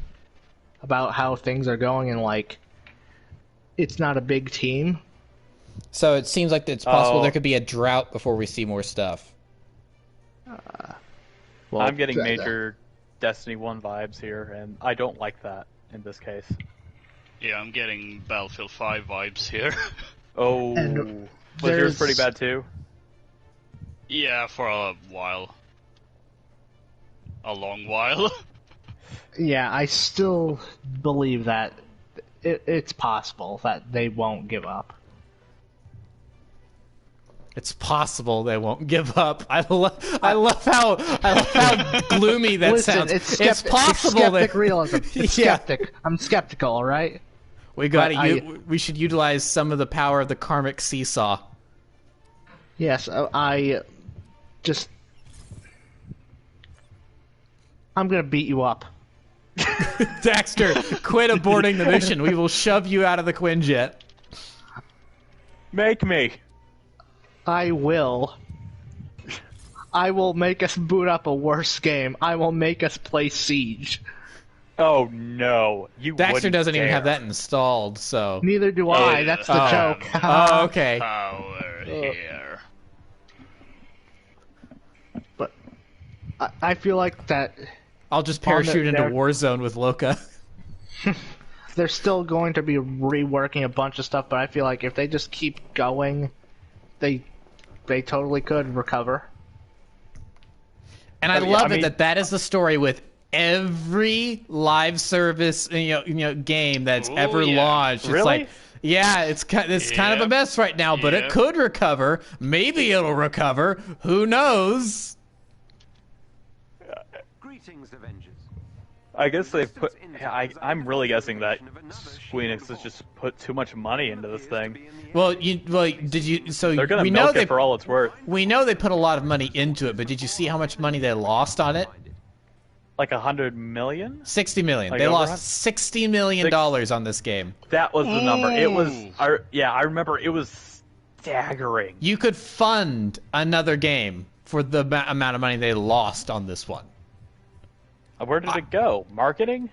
about how things are going, and, like, it's not a big team. So it seems like it's possible there could be a drought before we see more stuff. Well, I'm getting major Destiny 1 vibes here, and I don't like that in this case. Yeah, I'm getting Battlefield 5 vibes here. Oh, was yours pretty bad too? Yeah, for a while. A long while. Yeah, I still believe that it's possible that they won't give up. It's possible they won't give up. I love how gloomy that sounds. It's possible. It's skeptic realism. It's skeptic. I'm skeptical. All right. We we should utilize some of the power of the karmic seesaw. Yes, I'm gonna beat you up. Daxter, quit aborting the mission. We will shove you out of the Quinjet. Make me. I will make us boot up a worse game. I will make us play Siege. Oh no, Daxter doesn't even have that installed, so. Neither do I. That's the joke. Oh, okay. Power here. But I feel like that. I'll just parachute into Warzone with Loka. They're still going to be reworking a bunch of stuff, but I feel like if they just keep going, they totally could recover. And I love it that is the story with every live service game that's ever launched. It's really? like Yeah, it's kind of a Yep. mess right now, but it Yep. could recover. Maybe it'll recover. Who knows? Greetings, Avengers. I guess they've put. I'm really guessing that Squeenix has just put too much money into this thing. Well, did you? So They're gonna we know milk they it for all it's worth. we know they put a lot of money into it, but did you see how much money they lost on it? Like 100 million? 60 million. Like They overhead? lost $60 million on this game. That was the number. It was. Ooh. I remember it was staggering. You could fund another game for the amount of money they lost on this one. Where did it go? Marketing,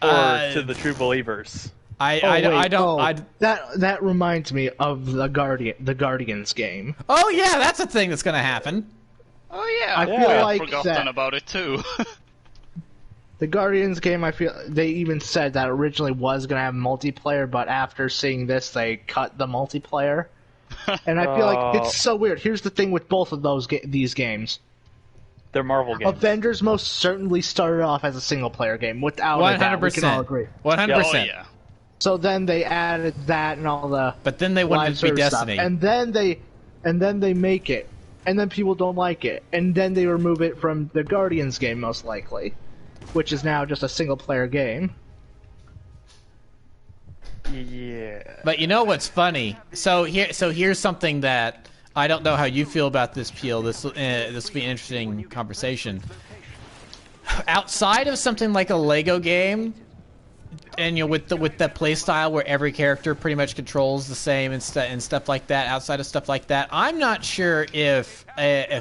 or to the true believers? I don't. That reminds me of the Guardians game. Oh yeah, that's a thing that's gonna happen. Oh yeah, I feel I'd like forgotten that- about it too. The Guardians game, I feel they even said that originally was gonna have multiplayer, but after seeing this, they cut the multiplayer. And I feel like it's so weird. Here's the thing with both of these games. They're Marvel games. Avengers most certainly started off as a single-player game, without a doubt. We can all agree. 100%. Oh yeah. So then they added that and all the. But then they wanted live it to be service stuff. Destiny. And then they make it, and then people don't like it, and then they remove it from the Guardians game most likely, which is now just a single-player game. Yeah. But you know what's funny? So here's something that I don't know how you feel about this, Peel. This will be an interesting conversation. Outside of something like a Lego game, and with the play style where every character pretty much controls the same and stuff like that. Outside of stuff like that, I'm not sure if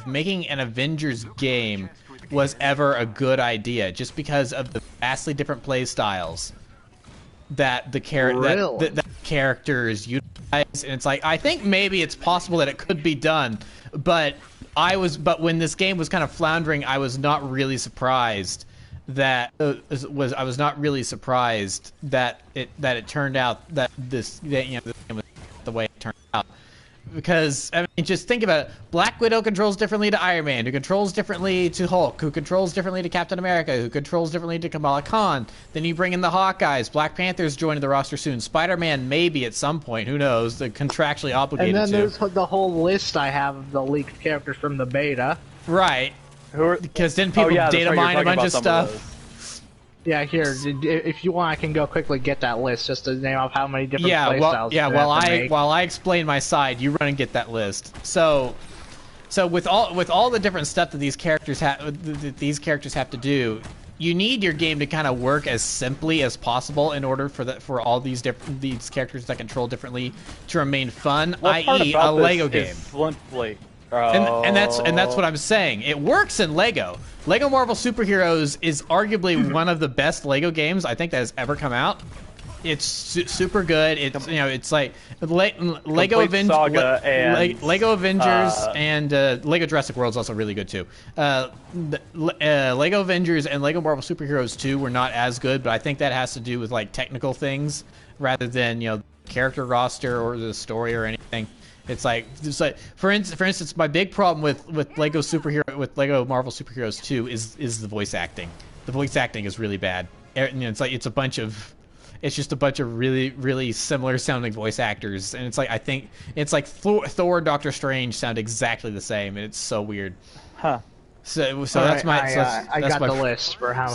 making an Avengers game was ever a good idea, just because of the vastly different play styles that the characters utilize. And it's like, I think maybe it's possible that it could be done, but when this game was kind of floundering, I was not really surprised that it turned out that this game was the way it turned out. Because, I mean, just think about it. Black Widow controls differently to Iron Man, who controls differently to Hulk, who controls differently to Captain America, who controls differently to Kamala Khan. Then you bring in the Hawkeyes. Black Panther's joining the roster soon. Spider-Man maybe at some point. Who knows? They're contractually obligated And then to. there's the whole list I have of the leaked characters from the beta. Right. Who are? Because then people that's data right, you're mine a talking bunch of about some stuff. Yeah, here, if you want, I can go quickly get that list just to name off how many different playstyles. While I explain my side, you run and get that list. So with all the different stuff that these characters have to do, you need your game to kind of work as simply as possible in order for all these characters that control differently to remain fun, i.e. a Lego game. And that's what I'm saying. It works in Lego. Lego Marvel Superheroes is arguably one of the best Lego games I think that has ever come out. It's super good. It's like Lego Avengers, Lego Avengers, and Lego Jurassic World is also really good too. Lego Avengers and Lego Marvel Superheroes 2 were not as good, but I think that has to do with like technical things rather than character roster or the story or anything. It's like for instance, my big problem with Lego Marvel Superheroes 2 is the voice acting. The voice acting is really bad. It's just a bunch of really, really similar sounding voice actors, and I think Thor and Doctor Strange sound exactly the same, and it's so weird. Huh. So that's my. I got the list for how.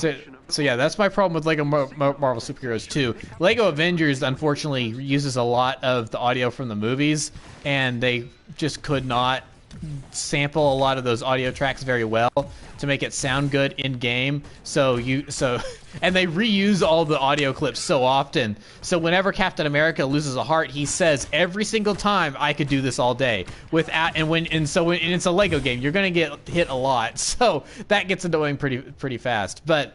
So yeah, that's my problem with Lego Marvel Superheroes 2. Lego Avengers, unfortunately, uses a lot of the audio from the movies, and they just could not sample a lot of those audio tracks very well to make it sound good in game. And they reuse all the audio clips so often. So whenever Captain America loses a heart, he says every single time, "I could do this all day." When it's a Lego game, you're gonna get hit a lot. So that gets annoying pretty fast. But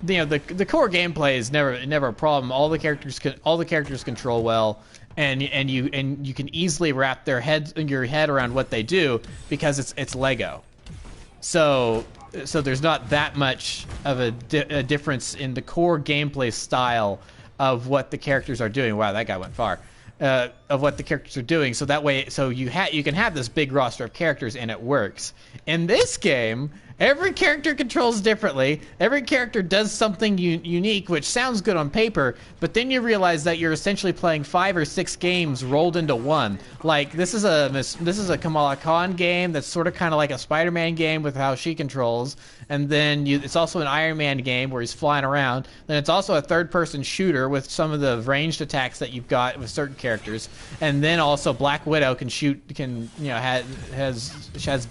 the core gameplay is never a problem. All the characters control well. And you can easily wrap your head around what they do because it's Lego. So there's not that much of a difference in the core gameplay style of what the characters are doing. Wow, that guy went far. Of what the characters are doing. So that way, you can have this big roster of characters and it works. In this game, Every character controls differently. Every character does something unique, which sounds good on paper, but then you realize that you're essentially playing 5 or 6 games rolled into one. Like this is a Kamala Khan game that's sort of kind of like a Spider-Man game with how she controls, and then it's also an Iron Man game where he's flying around. Then it's also a third-person shooter with some of the ranged attacks that you've got with certain characters, and then also Black Widow has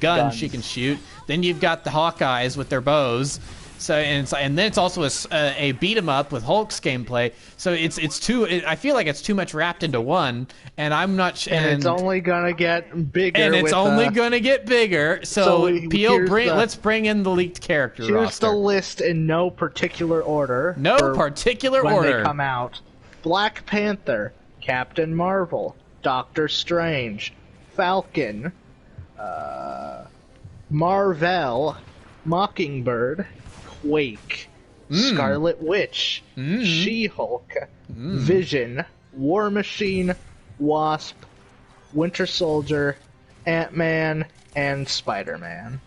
guns she can shoot. Then you've got the Hawkeyes with their bows. So and then it's also a beat 'em up with Hulk's gameplay. So it's too. I feel like it's too much wrapped into one, and I'm not. And it's only gonna get bigger. And it's only gonna get bigger. So let's bring in the leaked character Here's roster. the list in no particular order. No particular when order. They come out: Black Panther, Captain Marvel, Doctor Strange, Falcon, Marvel, Mockingbird, Quake, Scarlet Witch, She-Hulk, Vision, War Machine, Wasp, Winter Soldier, Ant-Man, and Spider-Man.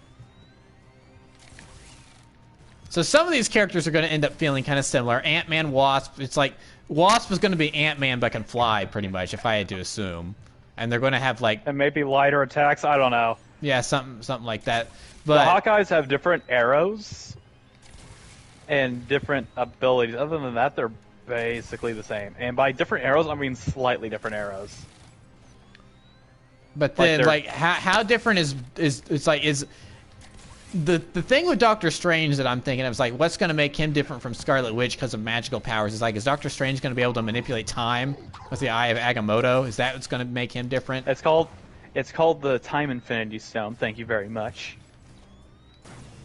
So some of these characters are going to end up feeling kind of similar. Ant-Man, Wasp. It's like Wasp is going to be Ant-Man but can fly, pretty much, if I had to assume. And they're going to have like... And maybe lighter attacks. I don't know. Yeah, something like that. But the Hawkeyes have different arrows and different abilities. Other than that, they're basically the same. And by different arrows, I mean slightly different arrows. But then, how different is the thing with Doctor Strange that I'm thinking of is like, what's going to make him different from Scarlet Witch because of magical powers? Is like, is Doctor Strange going to be able to manipulate time with the Eye of Agamotto? Is that what's going to make him different? It's called the Time Infinity Stone. Thank you very much.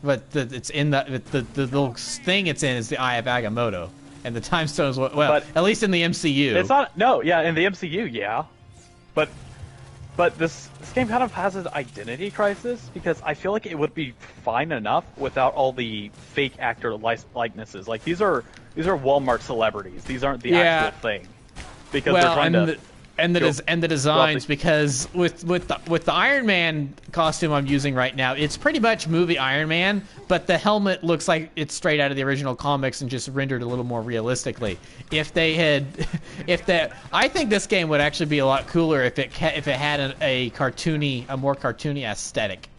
But it's in the little thing it's in is the Eye of Agamotto, and the Time Stone is but at least in the MCU. It's not. No, yeah, in the MCU, yeah. But this game kind of has an identity crisis because I feel like it would be fine enough without all the fake actor likenesses. Like these are Walmart celebrities. These aren't the actual thing. Because they're trying to. And the designs, because with the Iron Man costume I'm using right now, it's pretty much movie Iron Man, but the helmet looks like it's straight out of the original comics and just rendered a little more realistically. I think this game would actually be a lot cooler if it had a more cartoony aesthetic.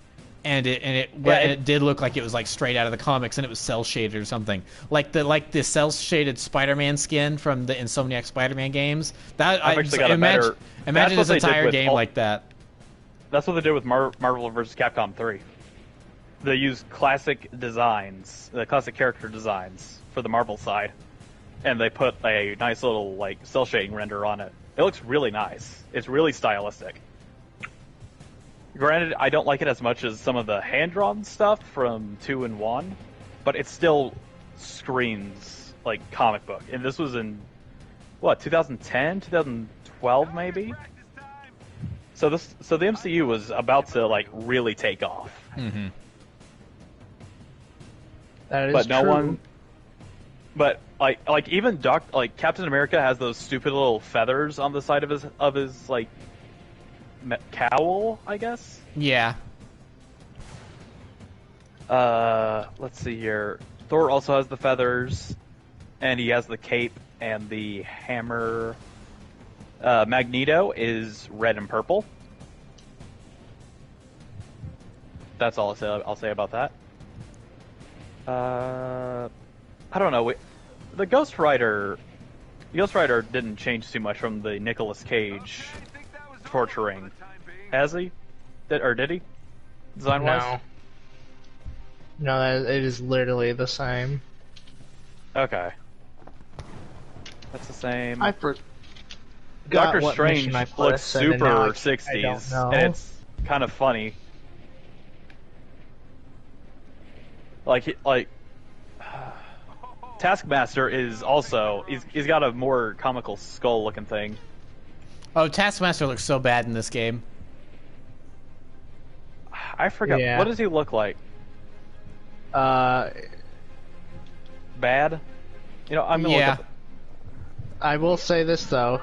And it did look like it was like straight out of the comics, and it was cell shaded or something, like the cell shaded Spider-Man skin from the Insomniac Spider-Man games. Imagine this entire game like that. That's what they did with Marvel vs. Capcom 3. They used classic designs, the classic character designs for the Marvel side, and they put a nice little like cell shading render on it. It looks really nice. It's really stylistic. Granted, I don't like it as much as some of the hand-drawn stuff from 2 and 1, but it still screams like comic book. And this was in, 2010, 2012 maybe? So the MCU was about to like really take off. Mm-hmm. That is but no true. one. But like even Captain America has those stupid little feathers on the side of his like cowl, I guess. Yeah. Let's see here. Thor also has the feathers, and he has the cape and the hammer. Magneto is red and purple. That's all I'll say about that. I don't know. The Ghost Rider didn't change too much from the Nicolas Cage torturing. Has he? Did he? Design-wise? No, it is literally the same. Okay. That's the same. Doctor Doctor Strange looks super 60s, and it's kind of funny. Taskmaster is also he's got a more comical skull looking thing. Oh, Taskmaster looks so bad in this game. I forgot. Yeah. What does he look like? Bad? You know, I'm gonna look up. I will say this though.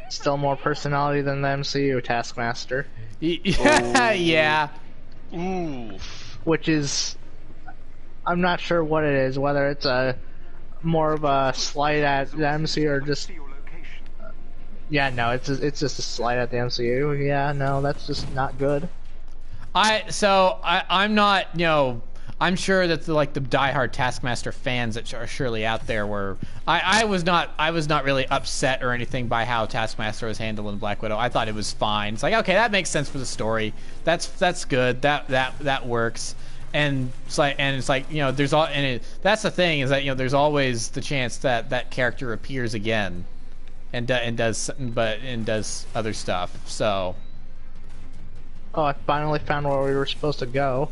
Still more personality than the MCU Taskmaster. Yeah. Oof. which is, I'm not sure what it is, whether it's a more of a slight at the MCU or just. Yeah, no, it's just a slight at the MCU. Yeah, no, that's just not good. I'm not, I'm sure that the diehard Taskmaster fans that are surely out there were. I was not really upset or anything by how Taskmaster was handling Black Widow. I thought it was fine. It's like, okay, that makes sense for the story. That's good. That works. And it's like there's all, that's the thing is that there's always the chance that that character appears again, and does other stuff. So. Oh, I finally found where we were supposed to go.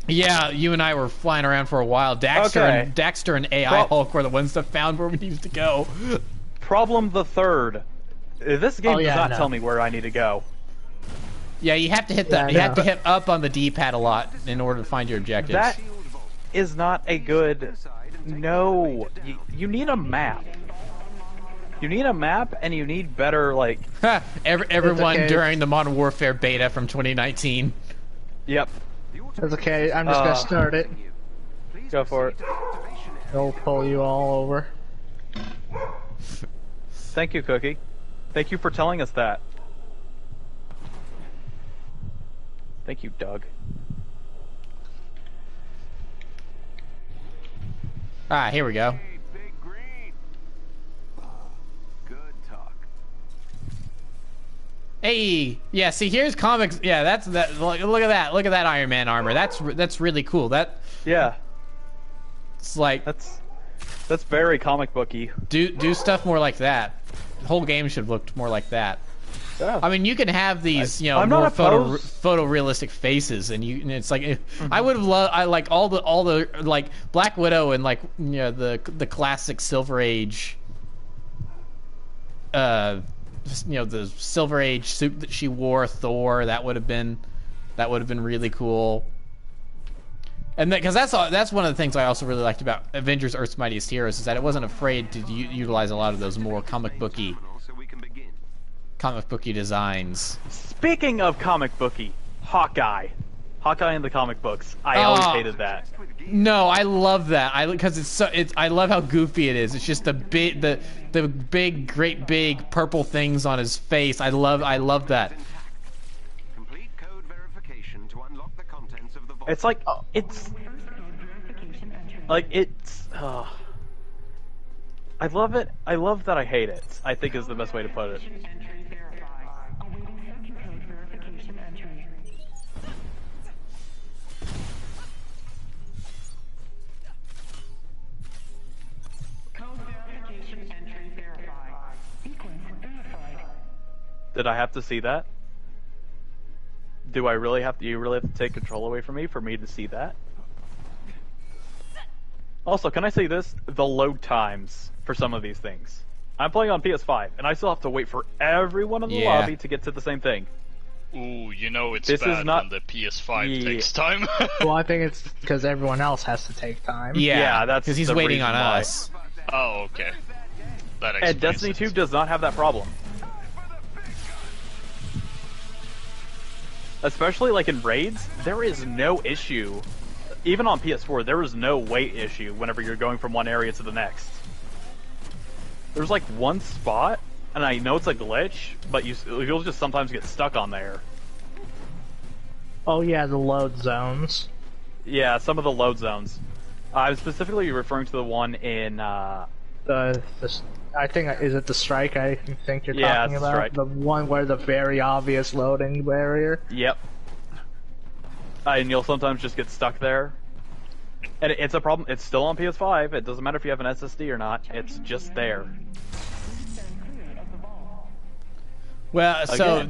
Yeah, you and I were flying around for a while. Daxter and AI Hulk were the ones that found where we needed to go. Problem the third. This game does not tell me where I need to go. Yeah, you have to hit have to hit up on the D-pad a lot in order to find your objectives. That is not a good. No, you need a map. You need a map, and you need better everyone during the Modern Warfare beta from 2019. Yep. That's okay. I'm just gonna start it. Go for it. It'll pull you all over. Thank you, Cookie. Thank you for telling us that. Thank you, Doug. Here we go. Hey, yeah. See, here's comics. Yeah, that's that. Look at that. Look at that Iron Man armor. That's really cool. It's like that's very comic booky. Do stuff more like that. The whole game should have looked more like that. Yeah. I mean, you can have these, more photorealistic faces, and it's like I would have loved. I like all the like Black Widow and the classic Silver Age. The Silver Age suit that she wore, Thor. That would have been really cool. And because that's one of the things I also really liked about Avengers: Earth's Mightiest Heroes is that it wasn't afraid to utilize a lot of those more comic booky designs. Speaking of comic booky, Hawkeye in the comic books. I always hated that. No, I love that. Because I love how goofy it is. It's just the great big purple things on his face. I love that. It's like I love it. I love that I hate it. I think is the best way to put it. Did I have to see that? Do I really have to? You really have to take control away from me for me to see that? Also, can I say this? The load times for some of these things. I'm playing on PS5, and I still have to wait for everyone in the lobby to get to the same thing. Ooh, it's bad when the PS5 takes time. Well, I think it's because everyone else has to take time. Yeah, that's because he's waiting on us. Oh, okay. That explains and Destiny 2 does not have that problem. Especially like in raids, there is no issue. Even on PS4, there is no wait issue whenever you're going from one area to the next. There's like one spot, and I know it's a glitch, but you'll just sometimes get stuck on there. Oh yeah, the load zones. Yeah, some of the load zones. I'm specifically referring to the one in I think, is it the strike I think you're talking about? Strike. The one where the very obvious loading barrier? Yep. And you'll sometimes just get stuck there. And it's a problem. It's still on PS5. It doesn't matter if you have an SSD or not. It's just there. Well, so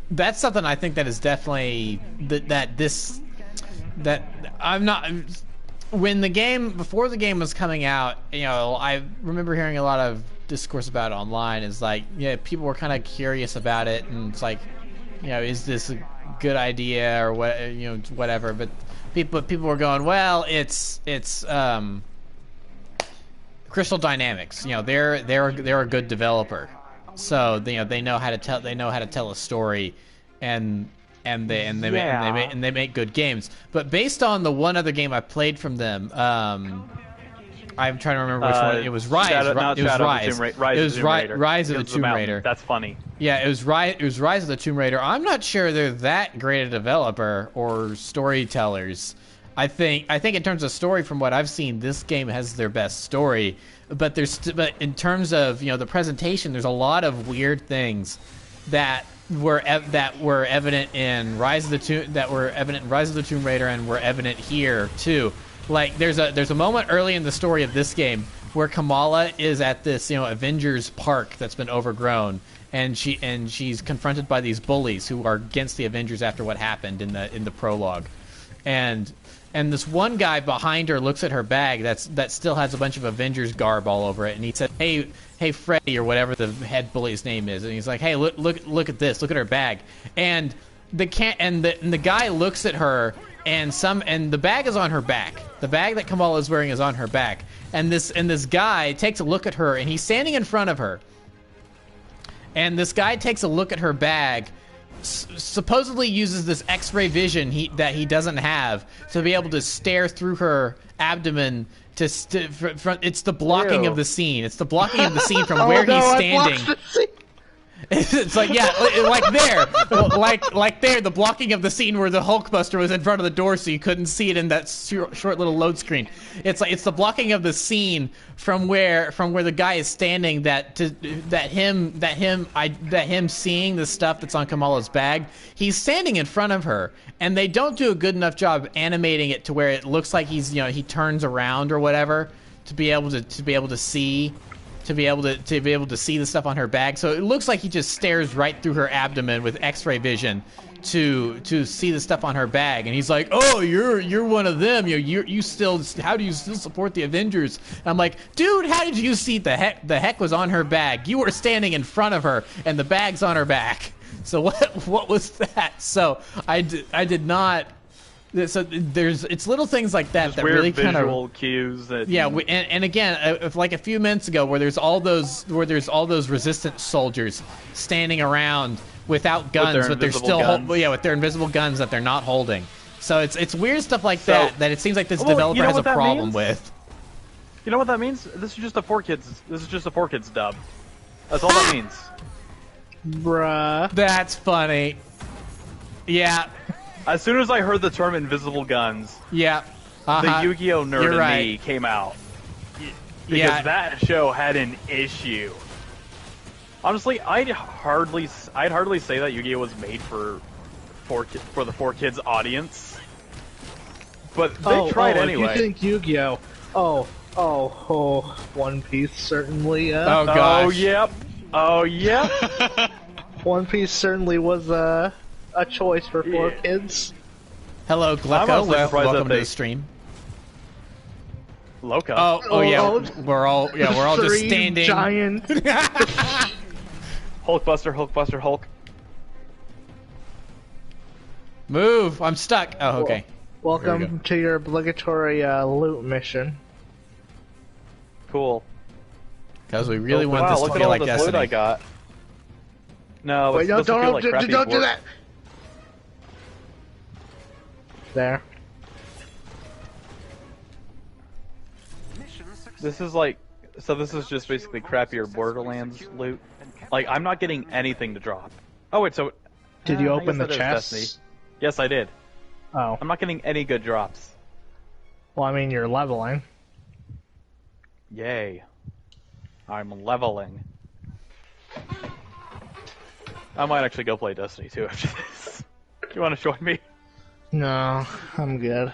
that's something I think that is definitely that I'm not. Before the game was coming out, I remember hearing a lot of discourse about it online. Is like, people were kind of curious about it, and it's like, is this a good idea or what? Whatever. But people were going, well, it's Crystal Dynamics. They're a good developer, so they know how to tell a story, and and they make good games. But based on the one other game I played from them, I'm trying to remember which one. It was Rise. Rise of the Tomb Raider. That's funny. Yeah, it was Rise of the Tomb Raider. I'm not sure they're that great a developer or storytellers. I think in terms of story, from what I've seen, this game has their best story. But but in terms of the presentation, there's a lot of weird things that were evident in Rise of the Tomb Raider and were evident here too. Like there's a moment early in the story of this game where Kamala is at this Avengers park that's been overgrown, and she's confronted by these bullies who are against the Avengers after what happened in the prologue, and this one guy behind her looks at her bag that still has a bunch of Avengers garb all over it, and he said, hey Freddy, or whatever the head bully's name is, and he's like, hey, look at this, look at her bag, and the guy looks at her. And the bag is on her back. The bag that Kamala is wearing is on her back. And this guy takes a look at her, and he's standing in front of her. And this guy takes a look at her bag, supposedly uses this X-ray vision that he doesn't have to be able to stare through her abdomen. It's the blocking of the scene. It's the blocking of the scene from where he's standing. It's like, yeah, like there, the blocking of the scene where the Hulkbuster was in front of the door, so you couldn't see it in that short little load screen. It's the blocking of the scene from where the guy is standing that him seeing the stuff that's on Kamala's bag. He's standing in front of her, and they don't do a good enough job animating it to where it looks like he turns around or whatever to be able to see the stuff on her bag. So it looks like he just stares right through her abdomen with X-ray vision to see the stuff on her bag. And he's like, "Oh, you're one of them. How do you still support the Avengers?" And I'm like, "Dude, how did you see the heck was on her bag? You were standing in front of her, and the bag's on her back. So what was that?" So I did not. So it's little things like that that really kind of visual cues. And again, like a few minutes ago, where there's all those resistance soldiers standing around without guns, but they're still with their invisible guns that they're not holding. So it's weird stuff like that it seems like this developer has a problem with. You know what that means? This is just a 4Kids. This is just a 4Kids dub. That's all that means. Bruh. That's funny. Yeah. As soon as I heard the term invisible guns, the Yu-Gi-Oh nerd in me came out. Because that show had an issue. Honestly, I'd hardly say that Yu-Gi-Oh was made for the 4Kids audience. But they tried anyway. If you think Yu-Gi-Oh, One Piece certainly. Oh gosh. Oh yep. One Piece certainly was a choice for 4Kids. Hello, Glecko. Welcome to the stream. Loco. Oh yeah, we're all just standing. Giant. Hulkbuster, Hulk. Move! I'm stuck. Oh, okay. Welcome to your obligatory loot mission. Cool. Because we really want this to feel like Destiny. Loot I got. No, wait, don't do that. There. This is just basically crappier Borderlands loot. Like, I'm not getting anything to drop. Oh wait, so did you open the chest? Yes, I did. Oh. I'm not getting any good drops. Well, I mean, you're leveling. Yay. I'm leveling. I might actually go play Destiny 2 after this. Do you want to join me? No, I'm good.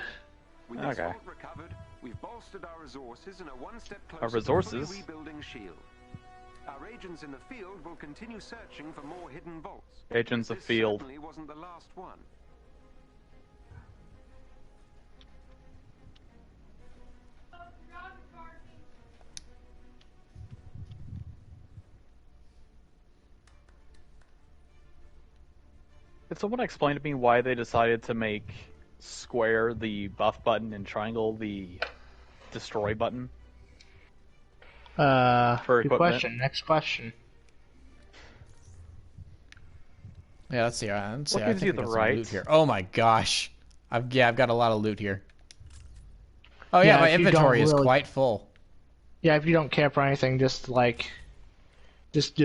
Okay. We've bolstered our resources and are one step closer Our resources? to rebuilding S.H.I.E.L.D. Our agents in the field will continue searching for more hidden vaults. Agents of Field. This certainly wasn't the last one. Could someone explain to me why they decided to make square the buff button and triangle the destroy button? Good question. Next question. Yeah, let's see. Let's see. What I gives think you we the got some right? loot here. Oh my gosh, I've got a lot of loot here. Oh yeah, Yeah, my if you don't inventory is really- quite full. Yeah, if you don't care for anything, just do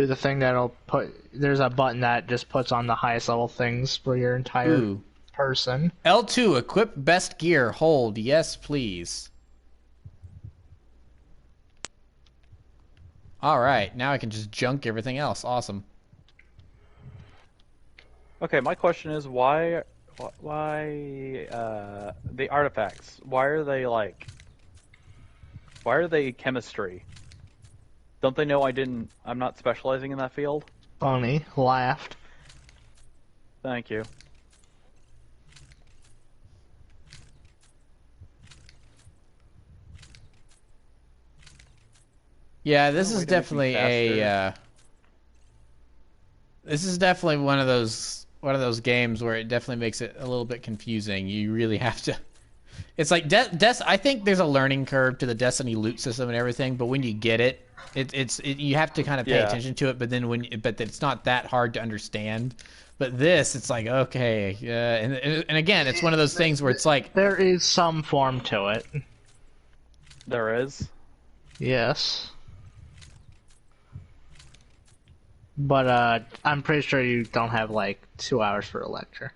the thing that'll put. There's a button that just puts on the highest level things for your entire Ooh. person. L2, equip best gear. Hold. Yes, please. All right, now I can just junk everything else. Awesome. Okay, my question is why the artifacts? Why are they chemistry? Don't they know I'm not specializing in that field? Funny, laughed. Thank you. Yeah, this way is to make me definitely faster. this is definitely one of those games where it definitely makes it a little bit confusing. You really have to. It's like I think there's a learning curve to the Destiny loot system and everything, but when you get it, you have to kind of pay Yeah. attention to it. But then but it's not that hard to understand. But this, it's like okay, yeah, and again, it's one of those things where it's like There is some form to it. There is. Yes. But I'm pretty sure you don't have like 2 hours for a lecture.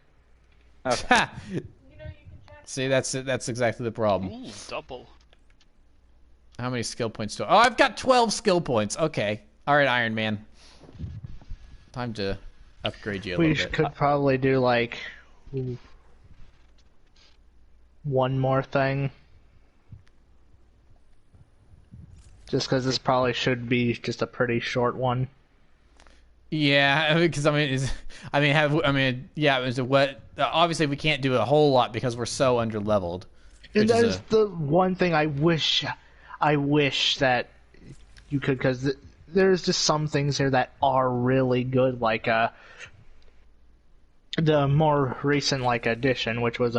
ha! See, that's exactly the problem. Ooh, double. How many skill points do I... Oh, I've got 12 skill points. Okay. All right, Iron Man. Time to upgrade you a We little bit. could probably do like one more thing. Just because this probably should be just a pretty short one. Yeah, because yeah. What? Obviously, we can't do a whole lot because we're so underleveled. And which that is is the one thing I wish that you could, because there's just some things here that are really good, like the more recent addition, which was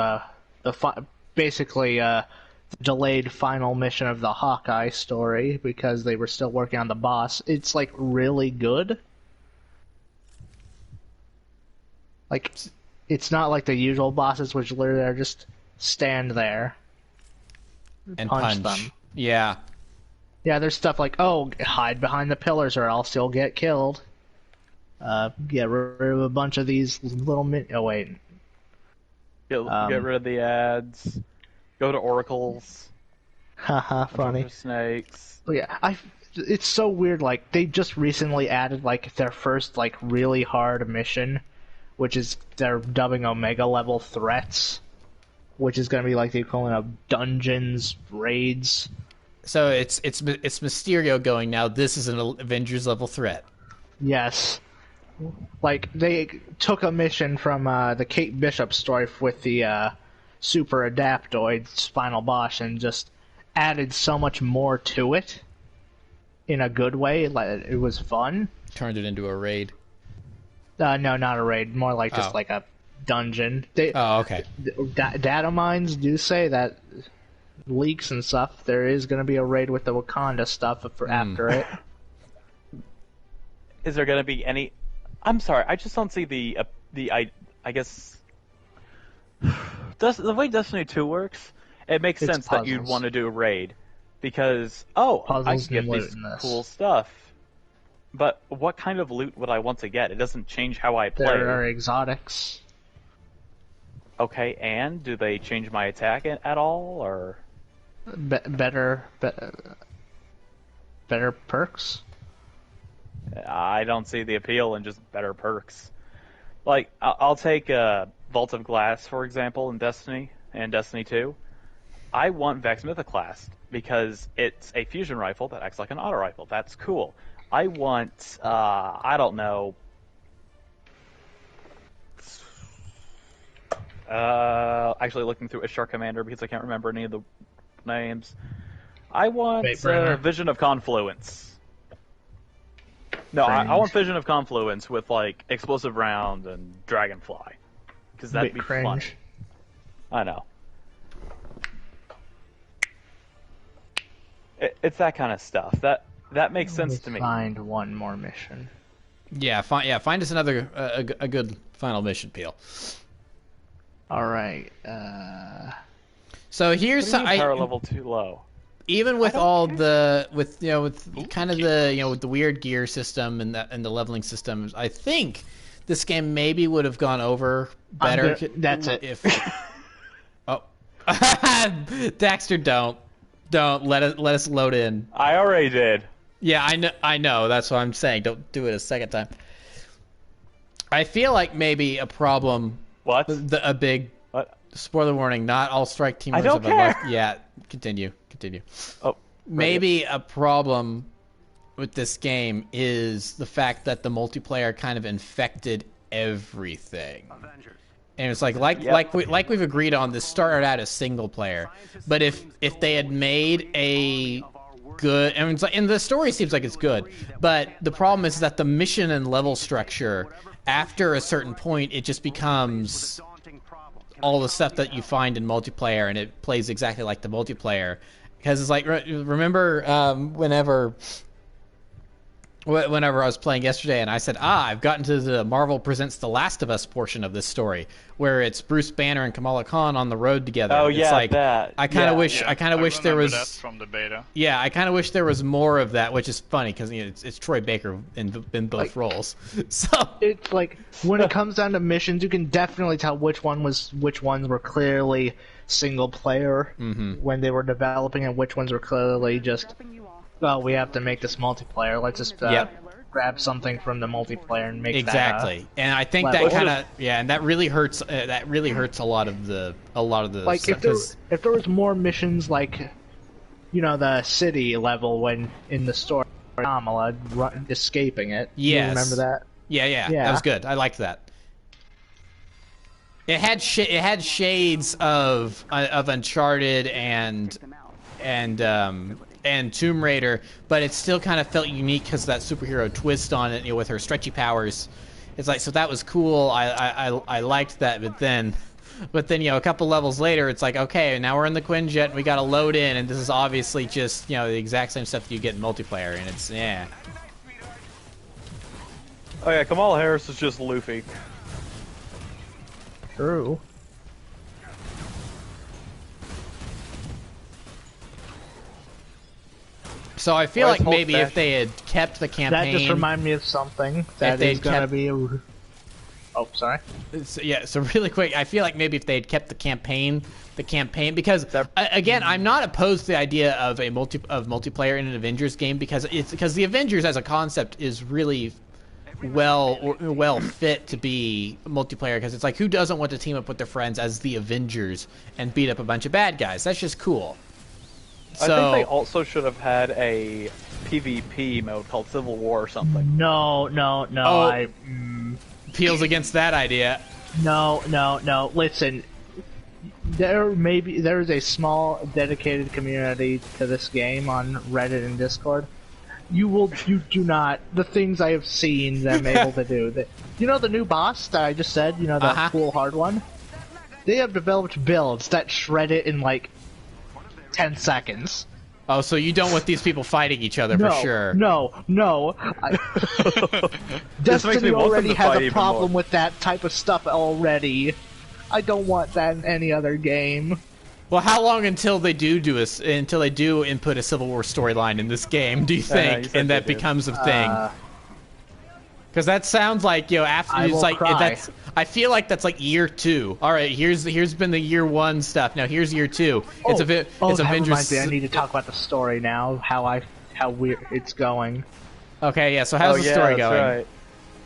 basically the delayed final mission of the Hawkeye story because they were still working on the boss. It's like really good. Like, it's not like the usual bosses, which literally are just stand there and punch punch. them. Yeah. Yeah, there's stuff like, oh, hide behind the pillars or I'll still get killed. Get rid of a bunch of these little oh, wait. Get rid of the ads. Go to oracles. Haha, funny. For snakes. But yeah, it's so weird, like, they just recently added, like, their first, like, really hard mission, which is they're dubbing Omega level threats, which is going to be like the equivalent of dungeons, raids. So it's Mysterio going now. This is an Avengers level threat. Yes. Like, they took a mission from the Kate Bishop story with the Super Adaptoid's final boss and just added so much more to it in a good way. Like, it was fun. Turned it into a raid. No, not a raid. More like just Oh. like a dungeon. Oh, okay. Data mines do say that leaks and stuff. There is going to be a raid with the Wakanda stuff after it. Is there going to be any? I'm sorry, I just don't see the I guess the way Destiny 2 works. It makes It's sense that you'd puzzles. want to do a raid because I Puzzles can get and loot these in this. cool stuff. But what kind of loot would I want to get? It doesn't change how I play. There are exotics. Okay, and do they change my attack at all, or? Better perks. I don't see the appeal in just better perks. Like, I'll take Vault of Glass, for example, in Destiny and Destiny 2. I want Vex Mythoclast because it's a fusion rifle that acts like an auto rifle. That's cool. I want, I don't know, actually looking through Ishtar Commander because I can't remember any of the names. I want Fatebringer. Vision of Confluence. No, I want Vision of Confluence with, like, Explosive Round and Dragonfly. Because that'd be fun. Cringe. I know. It's that kind of stuff. That makes sense to me. Find one more mission. Yeah, find us another a good Final mission, Peel. All right. So here's What do you mean power level too low? Even with all the with Ooh, kind of the with the weird gear system and the leveling systems, I think this game maybe would have gone over better. That's it. If Daxter, don't let us load in. I already did. Yeah, I know. That's what I'm saying. Don't do it a second time. I feel like maybe a problem. What? A big What? spoiler warning. Not all strike teamers I don't have a life. care. Yeah, continue. Oh, Maybe a problem with this game is the fact that the multiplayer kind of infected everything. Avengers. And it's like we've agreed on, this started out as single player. But if they had made a good, and it's like, and the story seems like it's good, but the problem is that the mission and level structure, after a certain point, it just becomes all the stuff that you find in multiplayer, and it plays exactly like the multiplayer. Because it's like, remember whenever I was playing yesterday and I said, I've gotten to the Marvel Presents The Last of Us portion of this story, where it's Bruce Banner and Kamala Khan on the road together. Oh, it's yeah, like, that. I kind of wish there was that from the beta. Yeah, I kind of wish there was more of that, which is funny because it's Troy Baker in both roles. So It's like when it comes down to missions, you can definitely tell which ones were clearly single player when they were developing, and which ones were clearly just, we have to make this multiplayer. Let's just grab something from the multiplayer and make exactly. that. And I think level. that kind of and that really hurts. That really hurts a lot of the Like stuff, if there was more missions like, the city level when in the story, Kamala escaping it. Yes. You remember that? Yeah, Yeah. that was good. I liked that. It had shades of Uncharted and Tomb Raider, but it still kind of felt unique because of that superhero twist on it, with her stretchy powers. It's like, so that was cool. I liked that, but then a couple levels later, it's like, okay, now we're in the Quinjet, and we got to load in, and this is obviously just the exact same stuff that you get in multiplayer, and it's Oh yeah, Kamala Harris is just Luffy. True. So I feel Where's like maybe Hulk if they had kept the campaign, That just reminded me of something that they'd is going to kept- be. Oh, sorry. So really quick, I feel like maybe if they had kept the campaign, because again, I'm not opposed to the idea of multiplayer in an Avengers game, because the Avengers as a concept is really well fit to be multiplayer, because it's like, who doesn't want to team up with their friends as the Avengers and beat up a bunch of bad guys? That's just cool. I think they also should have had a PvP mode called Civil War or something. No. Oh. Peels against that idea. No. Listen, there's a small dedicated community to this game on Reddit and Discord. You do not, the things I have seen them able to do. The new boss that I just said, the cool hard one? They have developed builds that shred it in like 10 seconds. Oh, so you don't want these people fighting each other for sure. No. This makes me Destiny want them already to has fight a even problem more. with that type of stuff already. I don't want that in any other game. Well, how long until they do input a Civil War storyline in this game, do you think, you said and that they do. becomes a thing? Because that sounds like, after I it's will like cry. I feel like that's like year 2. All right, here's been the year 1 stuff. Now here's year 2. It's that Avengers. reminds me, I need to talk about the story now. How weird it's going. Okay, yeah. So how's the story that's going?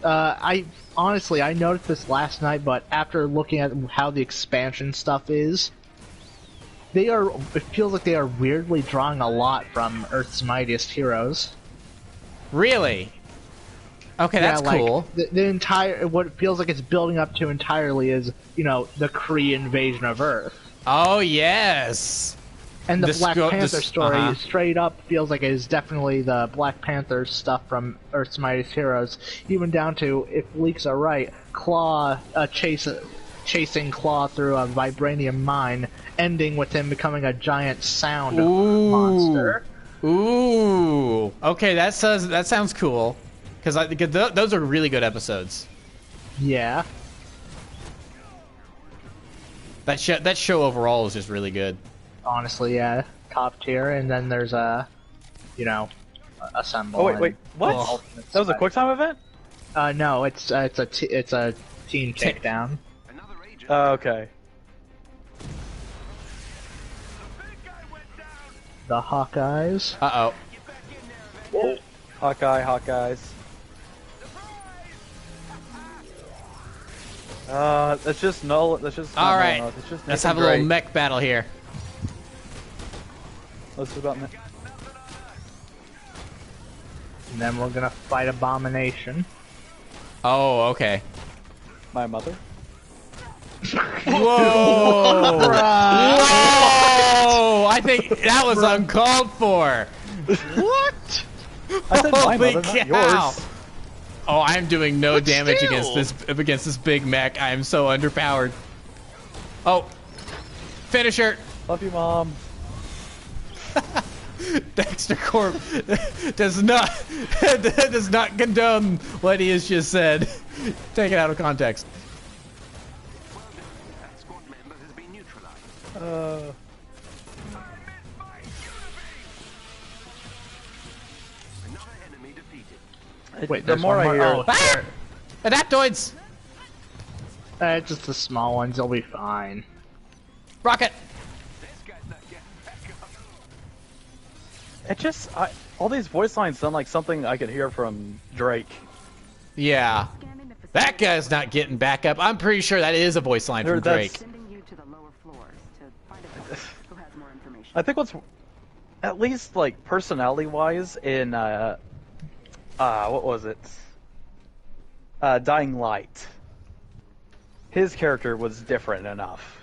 Right. I noticed this last night, but after looking at how the expansion stuff is, it feels like they are weirdly drawing a lot from Earth's Mightiest Heroes. Really? Okay, Yeah, that's like, cool. The entire, what it feels like it's building up to entirely is, the Kree invasion of Earth. Oh yes. And the This Black go- Panther this- story uh-huh. straight up feels like it is definitely the Black Panther stuff from Earth's Mightiest Heroes, even down to, if leaks are right, Claw chasing Claw through a vibranium mine, ending with him becoming a giant sound monster. Ooh. Okay, that sounds cool. Because those are really good episodes. Yeah. That show overall is just really good. Honestly, yeah, top tier. And then there's Assemble. Oh wait, what? Ultimate That was a Spec. quick time event? No, it's a team takedown. Another agent. Okay. The Hawkeyes. Uh oh. Hawkeyes. That's just null. That's just. All right. It's just Let's Nathan have a little Drake. mech battle here. Let's about. And then we're gonna fight Abomination. Oh, okay. My mother. Whoa! Whoa! I think that was uncalled for. What? I said my Holy mother, not cow! yours. Oh, I am doing no But damage still. against this big mech. I am so underpowered. Oh, finisher. Love you, mom. Dexter Corp does not condone what he has just said. Take it out of context. That squad member has been neutralized. Another enemy defeated. Wait, the there's more one I more. hear, Oh, Ah! Adaptoids. just the small ones. They'll be fine. Rocket. This guy's not getting back up. it just all these voice lines sound like something I could hear from Drake. Yeah. Scanning the That facility. guy's not getting back up. I'm pretty sure that is a voice line from That's- Drake. Sending you to the lower floors to find a who has more information. I think what's at least like personality-wise in what was it? Dying Light. His character was different enough.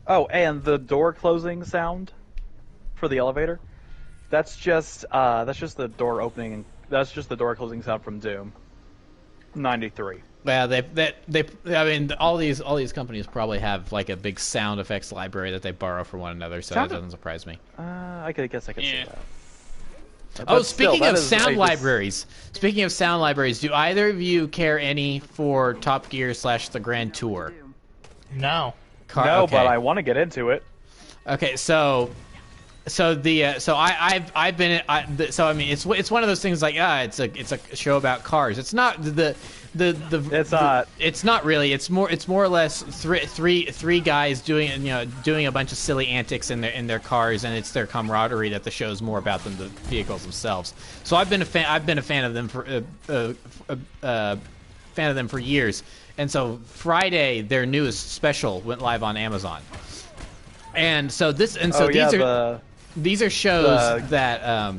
Oh, and the door closing sound for the elevator. That's just the door opening. That's just the door closing sound from Doom. 93. Yeah, I mean, all these companies probably have like a big sound effects library that they borrow from one another, so Sound that doesn't surprise me. I guess I could see Yeah. that. Oh, But still, speaking that of is sound just- libraries, do either of you care any for Top Gear / the Grand Tour? No. No, Okay. but I want to get into it. Okay, so I've been so I mean it's one of those things like it's a show about cars. It's not it's not really. It's more or less three guys doing a bunch of silly antics in their cars, and it's their camaraderie that the show's more about than the vehicles themselves. So I've been a fan of them for years. And so Friday, their newest special went live on Amazon. And so these are shows that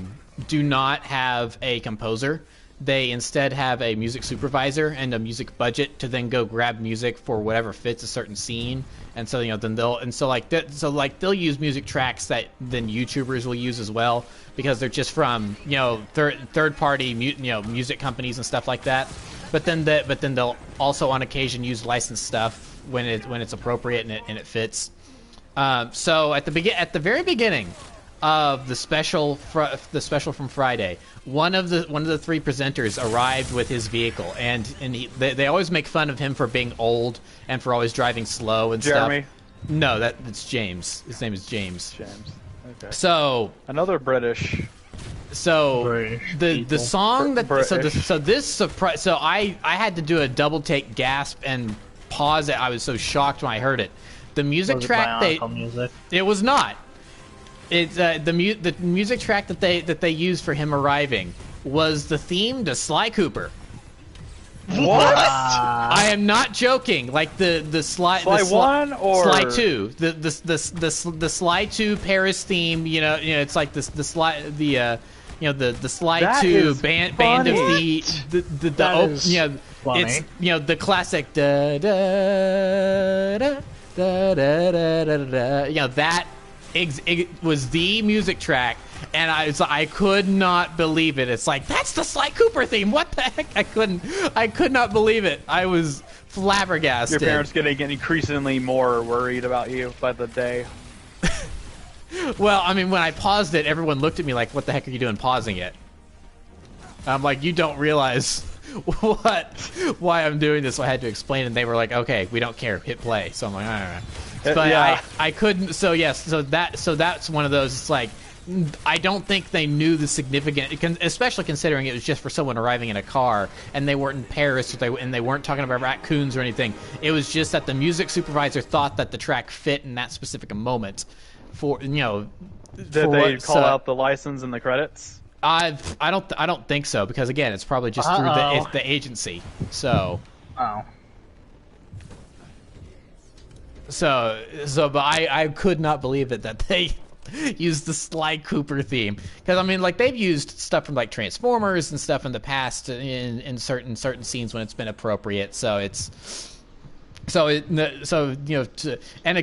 do not have a composer. They instead have a music supervisor and a music budget to then go grab music for whatever fits a certain scene. And so then they'll use music tracks that then YouTubers will use as well, because they're just from third party music companies and stuff like that. But then they'll also on occasion use licensed stuff when it's appropriate and it fits. So at the very beginning of the special from Friday, one of the three presenters arrived with his vehicle, and they always make fun of him for being old and for always driving slow and Jeremy? stuff. No, that's James. His name is James. James. Okay. So Another British. the people. song that British. so I had to do a double take, gasp, and pause it. I was so shocked when I heard it. The music Was it track Bionicle music? it was not. It's the music track that they used for him arriving was the theme to Sly Cooper. What? I am not joking. Like the Sly 1 or Sly 2, the Sly 2 Paris theme. It's like the Sly the Sly That 2 is band of funny. the That is funny. it's the classic da da da da da da da. That it was the music track, and I could not believe it. It's like, that's the Sly Cooper theme. What the heck? I could not believe it. I was flabbergasted. Your parents getting increasingly more worried about you by the day. Well, I mean, when I paused it, everyone looked at me like, what the heck are you doing pausing it? I'm like, you don't realize why I'm doing this. So I had to explain, and they were like, "Okay, we don't care. Hit play." So I'm like, "All right." But yeah. I couldn't. So yes. So that's one of those. It's like I don't think they knew the significant, especially considering it was just for someone arriving in a car, and they weren't in Paris, and they weren't talking about raccoons or anything. It was just that the music supervisor thought that the track fit in that specific moment. For Did they call out the license in the credits? I don't think so, because again, it's probably just through the agency. So. Oh. But I could not believe it that they used the Sly Cooper theme, because I mean, like, they've used stuff from like Transformers and stuff in the past in certain scenes when it's been appropriate. So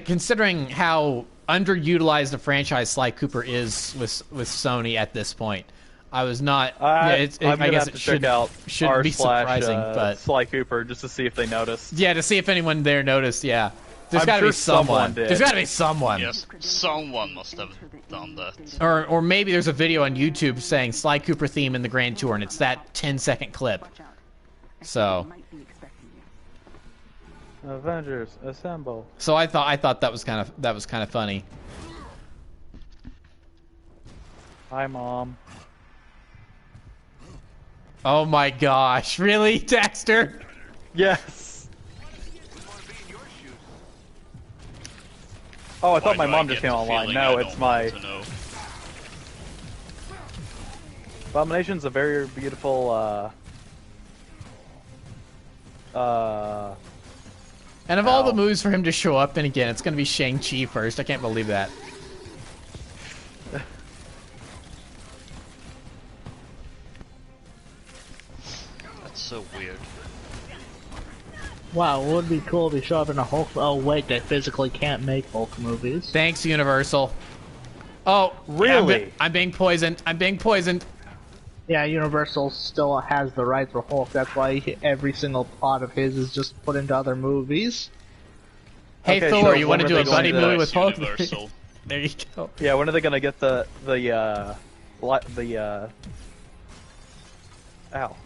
considering how underutilized the franchise Sly Cooper is with Sony at this point, I was not. I guess it shouldn't be surprising, but Sly Cooper, just to see if they noticed. Yeah, to see if anyone there noticed. Yeah. There's got to sure be someone. did. There's got to be someone. Yes, someone must have done that. Or maybe there's a video on YouTube saying Sly Cooper theme in the Grand Tour, and it's that 10-second clip. So. Avengers, assemble. So I thought that was kind of funny. Hi, Mom. Oh my gosh! Really, Dexter? Yes. Oh, I thought my mom just came online. No, it's my... Abomination's a very beautiful, And of all the moves for him to show up, and again, it's going to be Shang-Chi first. I can't believe that. That's so weird. Wow, it would be cool if he showed up in a Hulk. Oh wait, they physically can't make Hulk movies. Thanks, Universal. Oh, really? I'm being poisoned. I'm being poisoned. Yeah, Universal still has the rights for Hulk. That's why every single plot of his is just put into other movies. Hey, Okay, Thor, so you want to do a buddy movie with Hulk? Universal. There you go. Yeah, when are they gonna get the ow.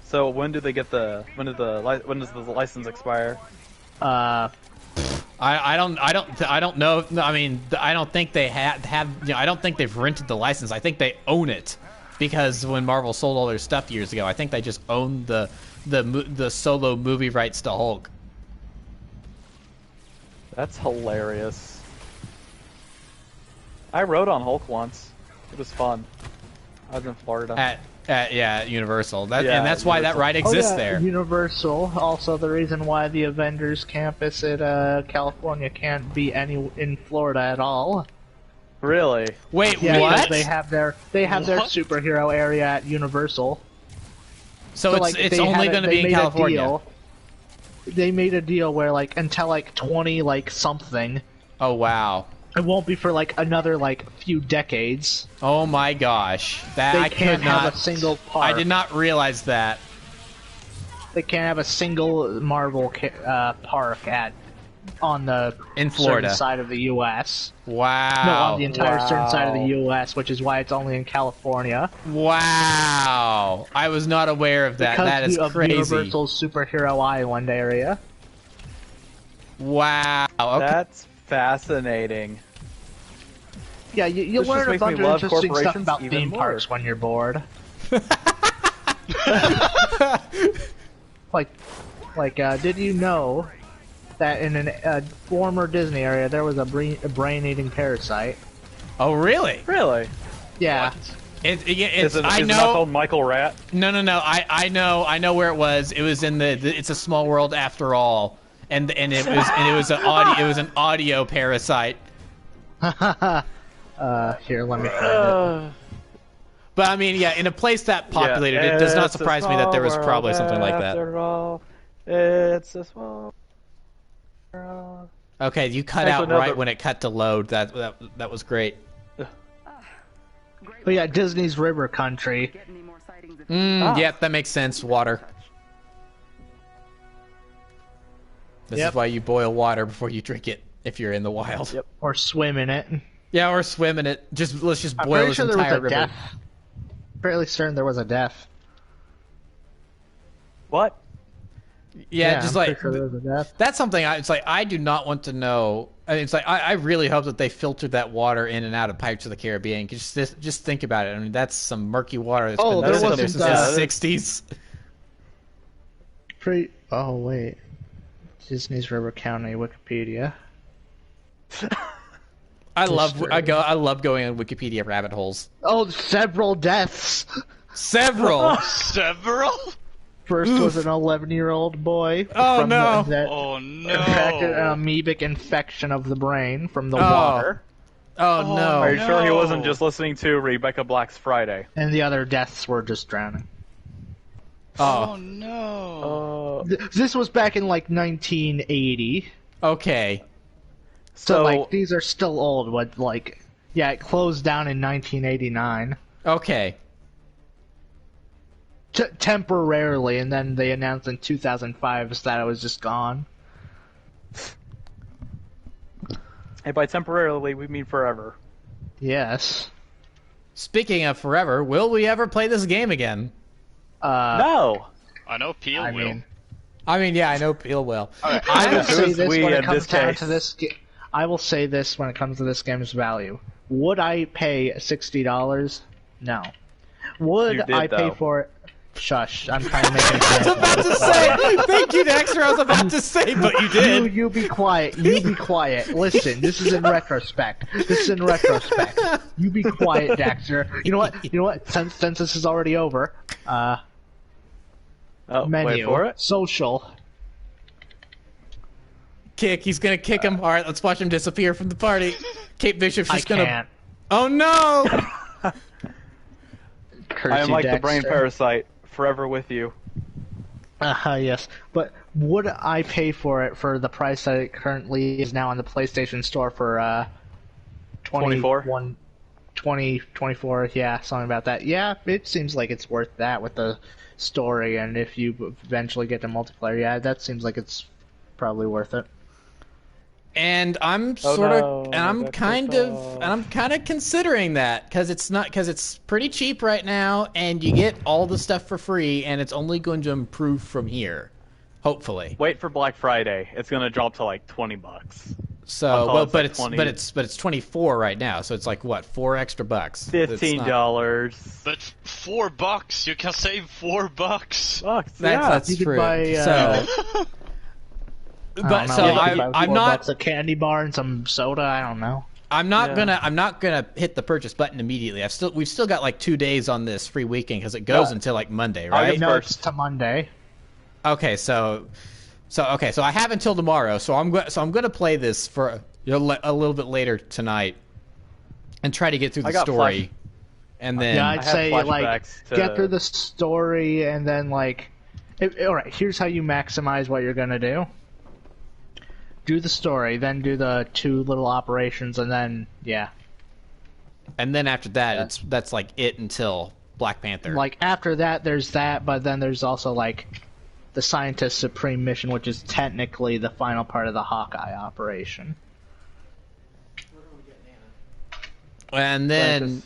So when do they get when does the license expire? I don't know. No, I mean, I don't think they have. I don't think they've rented the license. I think they own it, because when Marvel sold all their stuff years ago, I think they just owned the solo movie rights to Hulk. That's hilarious. I rode on Hulk once. It was fun. I was in Florida. At Universal. And that's why that ride exists there. Universal. Also, the reason why the Avengers campus at California can't be in Florida at all. Really? Wait, Yeah, what? They have their superhero area at Universal. So it's only going to be in California. They made a deal where until 20 something. Oh wow. It won't be for another few decades. Oh my gosh. That They I can't could not have a single park. I did not realize that. They can't have a single Marvel park on the In Florida. certain side of the U.S. Wow. No, on the entire certain side of the U.S., which is why it's only in California. Wow. I was not aware of that. Because That is of crazy. Universal's Superhero Island area. Wow. Okay. That's fascinating. Yeah, you'll This just learn a makes me bunch of love interesting stuff corporations about even theme more. parks when you're bored. Did you know that in a former Disney area there was a brain-eating parasite? Oh really? Really? Yeah. It's Is it I not know. called Michael Rat? No. I know where it was. It was in the It's a Small World After All, and it was an audio parasite. Here, let me find it. But I mean, yeah, in a place that populated, it does not It's a surprise me that there was small probably world something like that. after all. It's a small world. Okay, you cut Actually, out no, right but- when it cut to load. That was great. Oh yeah, Disney's River Country. Yep, that makes sense. Water. This Yep. is why you boil water before you drink it if you're in the wild. Yep. Or swim in it. Yeah, or swim in it. Let's just I'm boil pretty this sure there was entire a river. death. Fairly certain there was a death. What? Yeah, just I'm like pretty sure there's a death. that's something. It's like I do not want to know. I mean, it's like I really hope that they filtered that water in and out of Pirates of the Caribbean. Just think about it. I mean, that's some murky water that's Oh, been there sitting there wasn't, since the '60s. Oh wait, Disney's River County Wikipedia. I love going on Wikipedia rabbit holes. Oh, several deaths. Several. Several? First was an 11-year-old boy. Oh, no. Oh no! Contracted an amoebic infection of the brain from the Oh. water, Oh no. Are you sure he no. wasn't just listening to Rebecca Black's Friday? and the other deaths were just drowning. Oh no! This was back in like 1980, Okay. so like these are still old. But like, yeah, it closed down in 1989. Okay. Temporarily, and then they announced in 2005 that it was just gone. Hey, by temporarily we mean forever. Yes. Speaking of forever, will we ever play this game again? No. I know Peel I will. mean, I mean, yeah, I know Peel will. I will say Who's this we when it in comes this down case? to this. I will say this when it comes to this game's value. Would I pay $60? No. Would You did, I pay though. for it? Shush! I'm trying to make an I was example. about to say, thank you, Dexter. I was about to say, but you did. You be quiet. You be quiet. Listen, this is in retrospect. You be quiet, Dexter. You know what? Since this is already over, Oh, menu, wait for it. social. Kick. He's gonna kick him. All right, let's watch him disappear from the party. Kate Bishop's I just gonna. can't. Oh no! Curse I am you, like the brain Dexter. parasite, forever with you. Yes. But would I pay for it for the price that it currently is now on the PlayStation Store for 24? 24, yeah, something about that. Yeah, it seems like it's worth that with the story, and if you eventually get to multiplayer, yeah, that seems like it's probably worth it. And I'm Oh, sort of, no, and I'm that's kind so of, and I'm kind of considering that because it's pretty cheap right now, and you get all the stuff for free, and it's only going to improve from here, hopefully. Wait for Black Friday. It's gonna drop to like $20. So, I'll well, call but it it's 20. but it's 24 right now, so it's like what, $4 extra bucks? It's not- $15. But $4, you can save $4. That's You could true. buy, so, but so I'm not. a candy bar and some soda. I don't know. I'm not gonna hit the purchase button immediately. We've still got like 2 days on this free weekend because it goes until like Monday, right? August No, first. it's to Monday. Okay, so I have until tomorrow. So I'm going to play this for a little bit later tonight, and try to get through I the got story, flash- and then Yeah, I'd I have say like flashbacks to- get through the story and then like, all right. Here's how you maximize what you're gonna do. Do the story, then do the 2 little operations, and then after that that's like it until Black Panther. like after that there's that, but then there's also like the Scientist Supreme mission, which is technically the final part of the Hawkeye operation. and then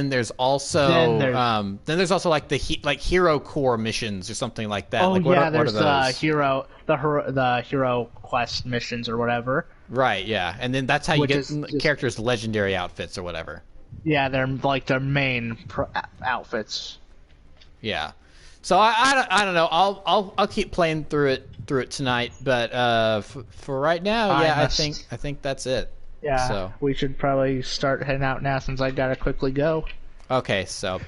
there's also Then there's- like the hero core missions or something like that. Oh like, what yeah, are there's those? the hero quest missions or whatever. Right, yeah, and then that's how you Which get is just- characters' legendary outfits or whatever. Yeah, they're like their main outfits. Yeah, so I don't know. I'll keep playing through it tonight, but for right now, I think that's it. Yeah, So. we should probably start heading out now since I gotta quickly go. Okay, so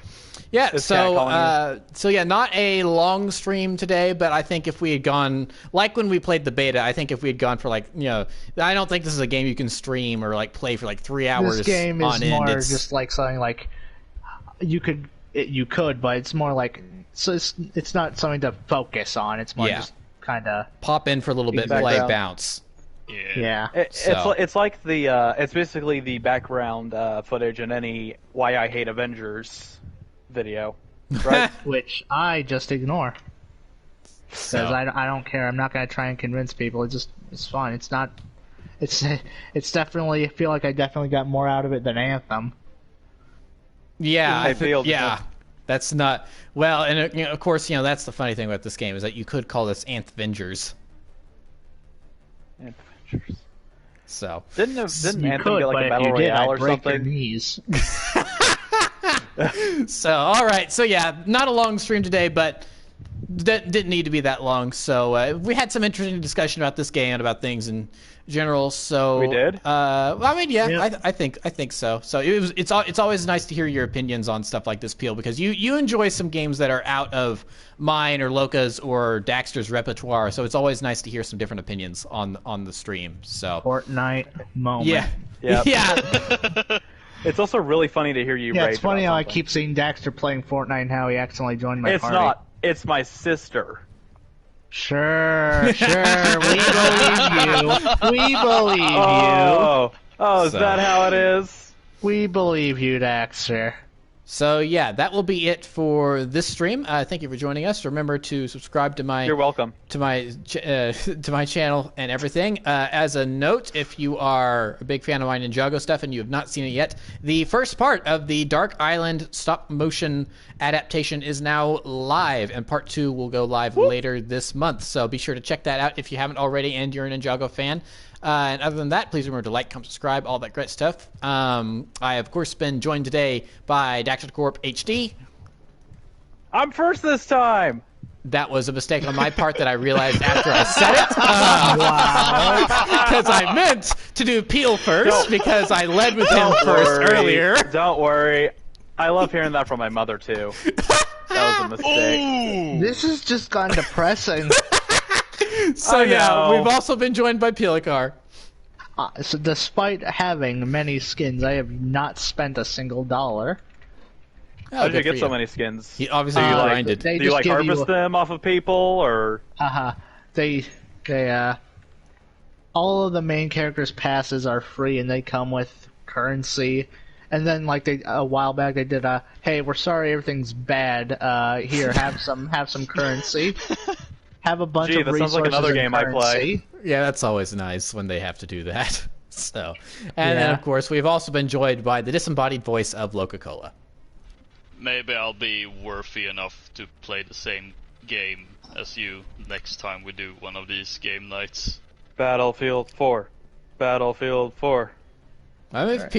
yeah, Is Kat calling so yeah, not a long stream today, but I think if we had gone like when we played the beta, I think if we had gone for like, I don't think this is a game you can stream or like play for like 3 hours. This game on is end. more It's- just like something like you could, but it's more like it's not something to focus on. It's more Yeah. just kind of pop in for a little bit, play, Background. bounce. yeah. It's like it's basically the background footage in any Why I Hate Avengers video, right? Which I just ignore because So, I don't care. I'm not gonna try and convince people. It's fun. It's not. It's definitely. I feel like I definitely got more out of it than Anthem. yeah, I feel yeah. That's not well, and of course, that's the funny thing about this game is that you could call this Avengers. Avengers. So didn't You Anthem could, get like but a if battle you did, royale I'd or break your something? knees. So all right, so yeah, not a long stream today, but that didn't need to be that long. So we had some interesting discussion about this game and about things in general. So We did? I mean, yeah, Yeah. I think so. So it's always nice to hear your opinions on stuff like this, Peel, because you enjoy some games that are out of mine or Loca's or Daxter's repertoire. So it's always nice to hear some different opinions on the stream. So Fortnite moment. yeah, Yep. yeah. It's also really funny to hear you Yeah, rage it's funny about how I something. keep seeing Daxter playing Fortnite and how he accidentally joined my It's party. not. It's my sister. Sure. We believe you. We believe you. Oh, is So- that how it is? We believe you, Daxter. So yeah, that will be it for this stream. Thank you for joining us. Remember to subscribe to my You're welcome. to my channel and everything. As a note, if you are a big fan of my Ninjago stuff and you have not seen it yet, the first part of the Dark Island stop motion adaptation is now live, and part 2 will go live later this month. So be sure to check that out if you haven't already and you're a Ninjago fan. And other than that, please remember to like, comment, subscribe, all that great stuff. I, of course, been joined today by Daxter Corp HD. I'm first this time. That was a mistake on my part that I realized after I said it. Because I meant to do Peel first because I led with him first earlier. Don't worry. I love hearing that from my mother, too. That was a mistake. This has just gone depressing. So I yeah, know. we've also been joined by Peelikar. So despite having many skins, I have not spent a single dollar. Oh, How did you good get for so many skins? He obviously Do you like- grinded. They Do you just like give harvest you them off of people, or Haha. They all of the main characters' passes are free and they come with currency. And then like a while back they did hey, we're sorry everything's bad. Here, have some currency. Have a bunch Gee, of that sounds resources like another and game I play. currency. Yeah, that's always nice when they have to do that. So, and then Yeah. of course we've also been joined by the disembodied voice of Loca-Cola. Maybe I'll be worthy enough to play the same game as you next time we do one of these game nights. Battlefield 4? Battlefield 4. I mean, if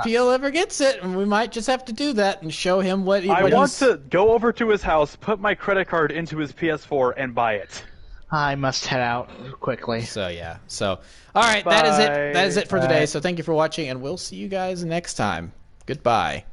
Peel ever gets it, we might just have to do that and show him what. I what want he's- to go over to his house, put my credit card into his PS4, and buy it. I must head out quickly. So yeah. So all right, that is it. Bye. That is it for Bye. today. So thank you for watching, and we'll see you guys next time. Goodbye.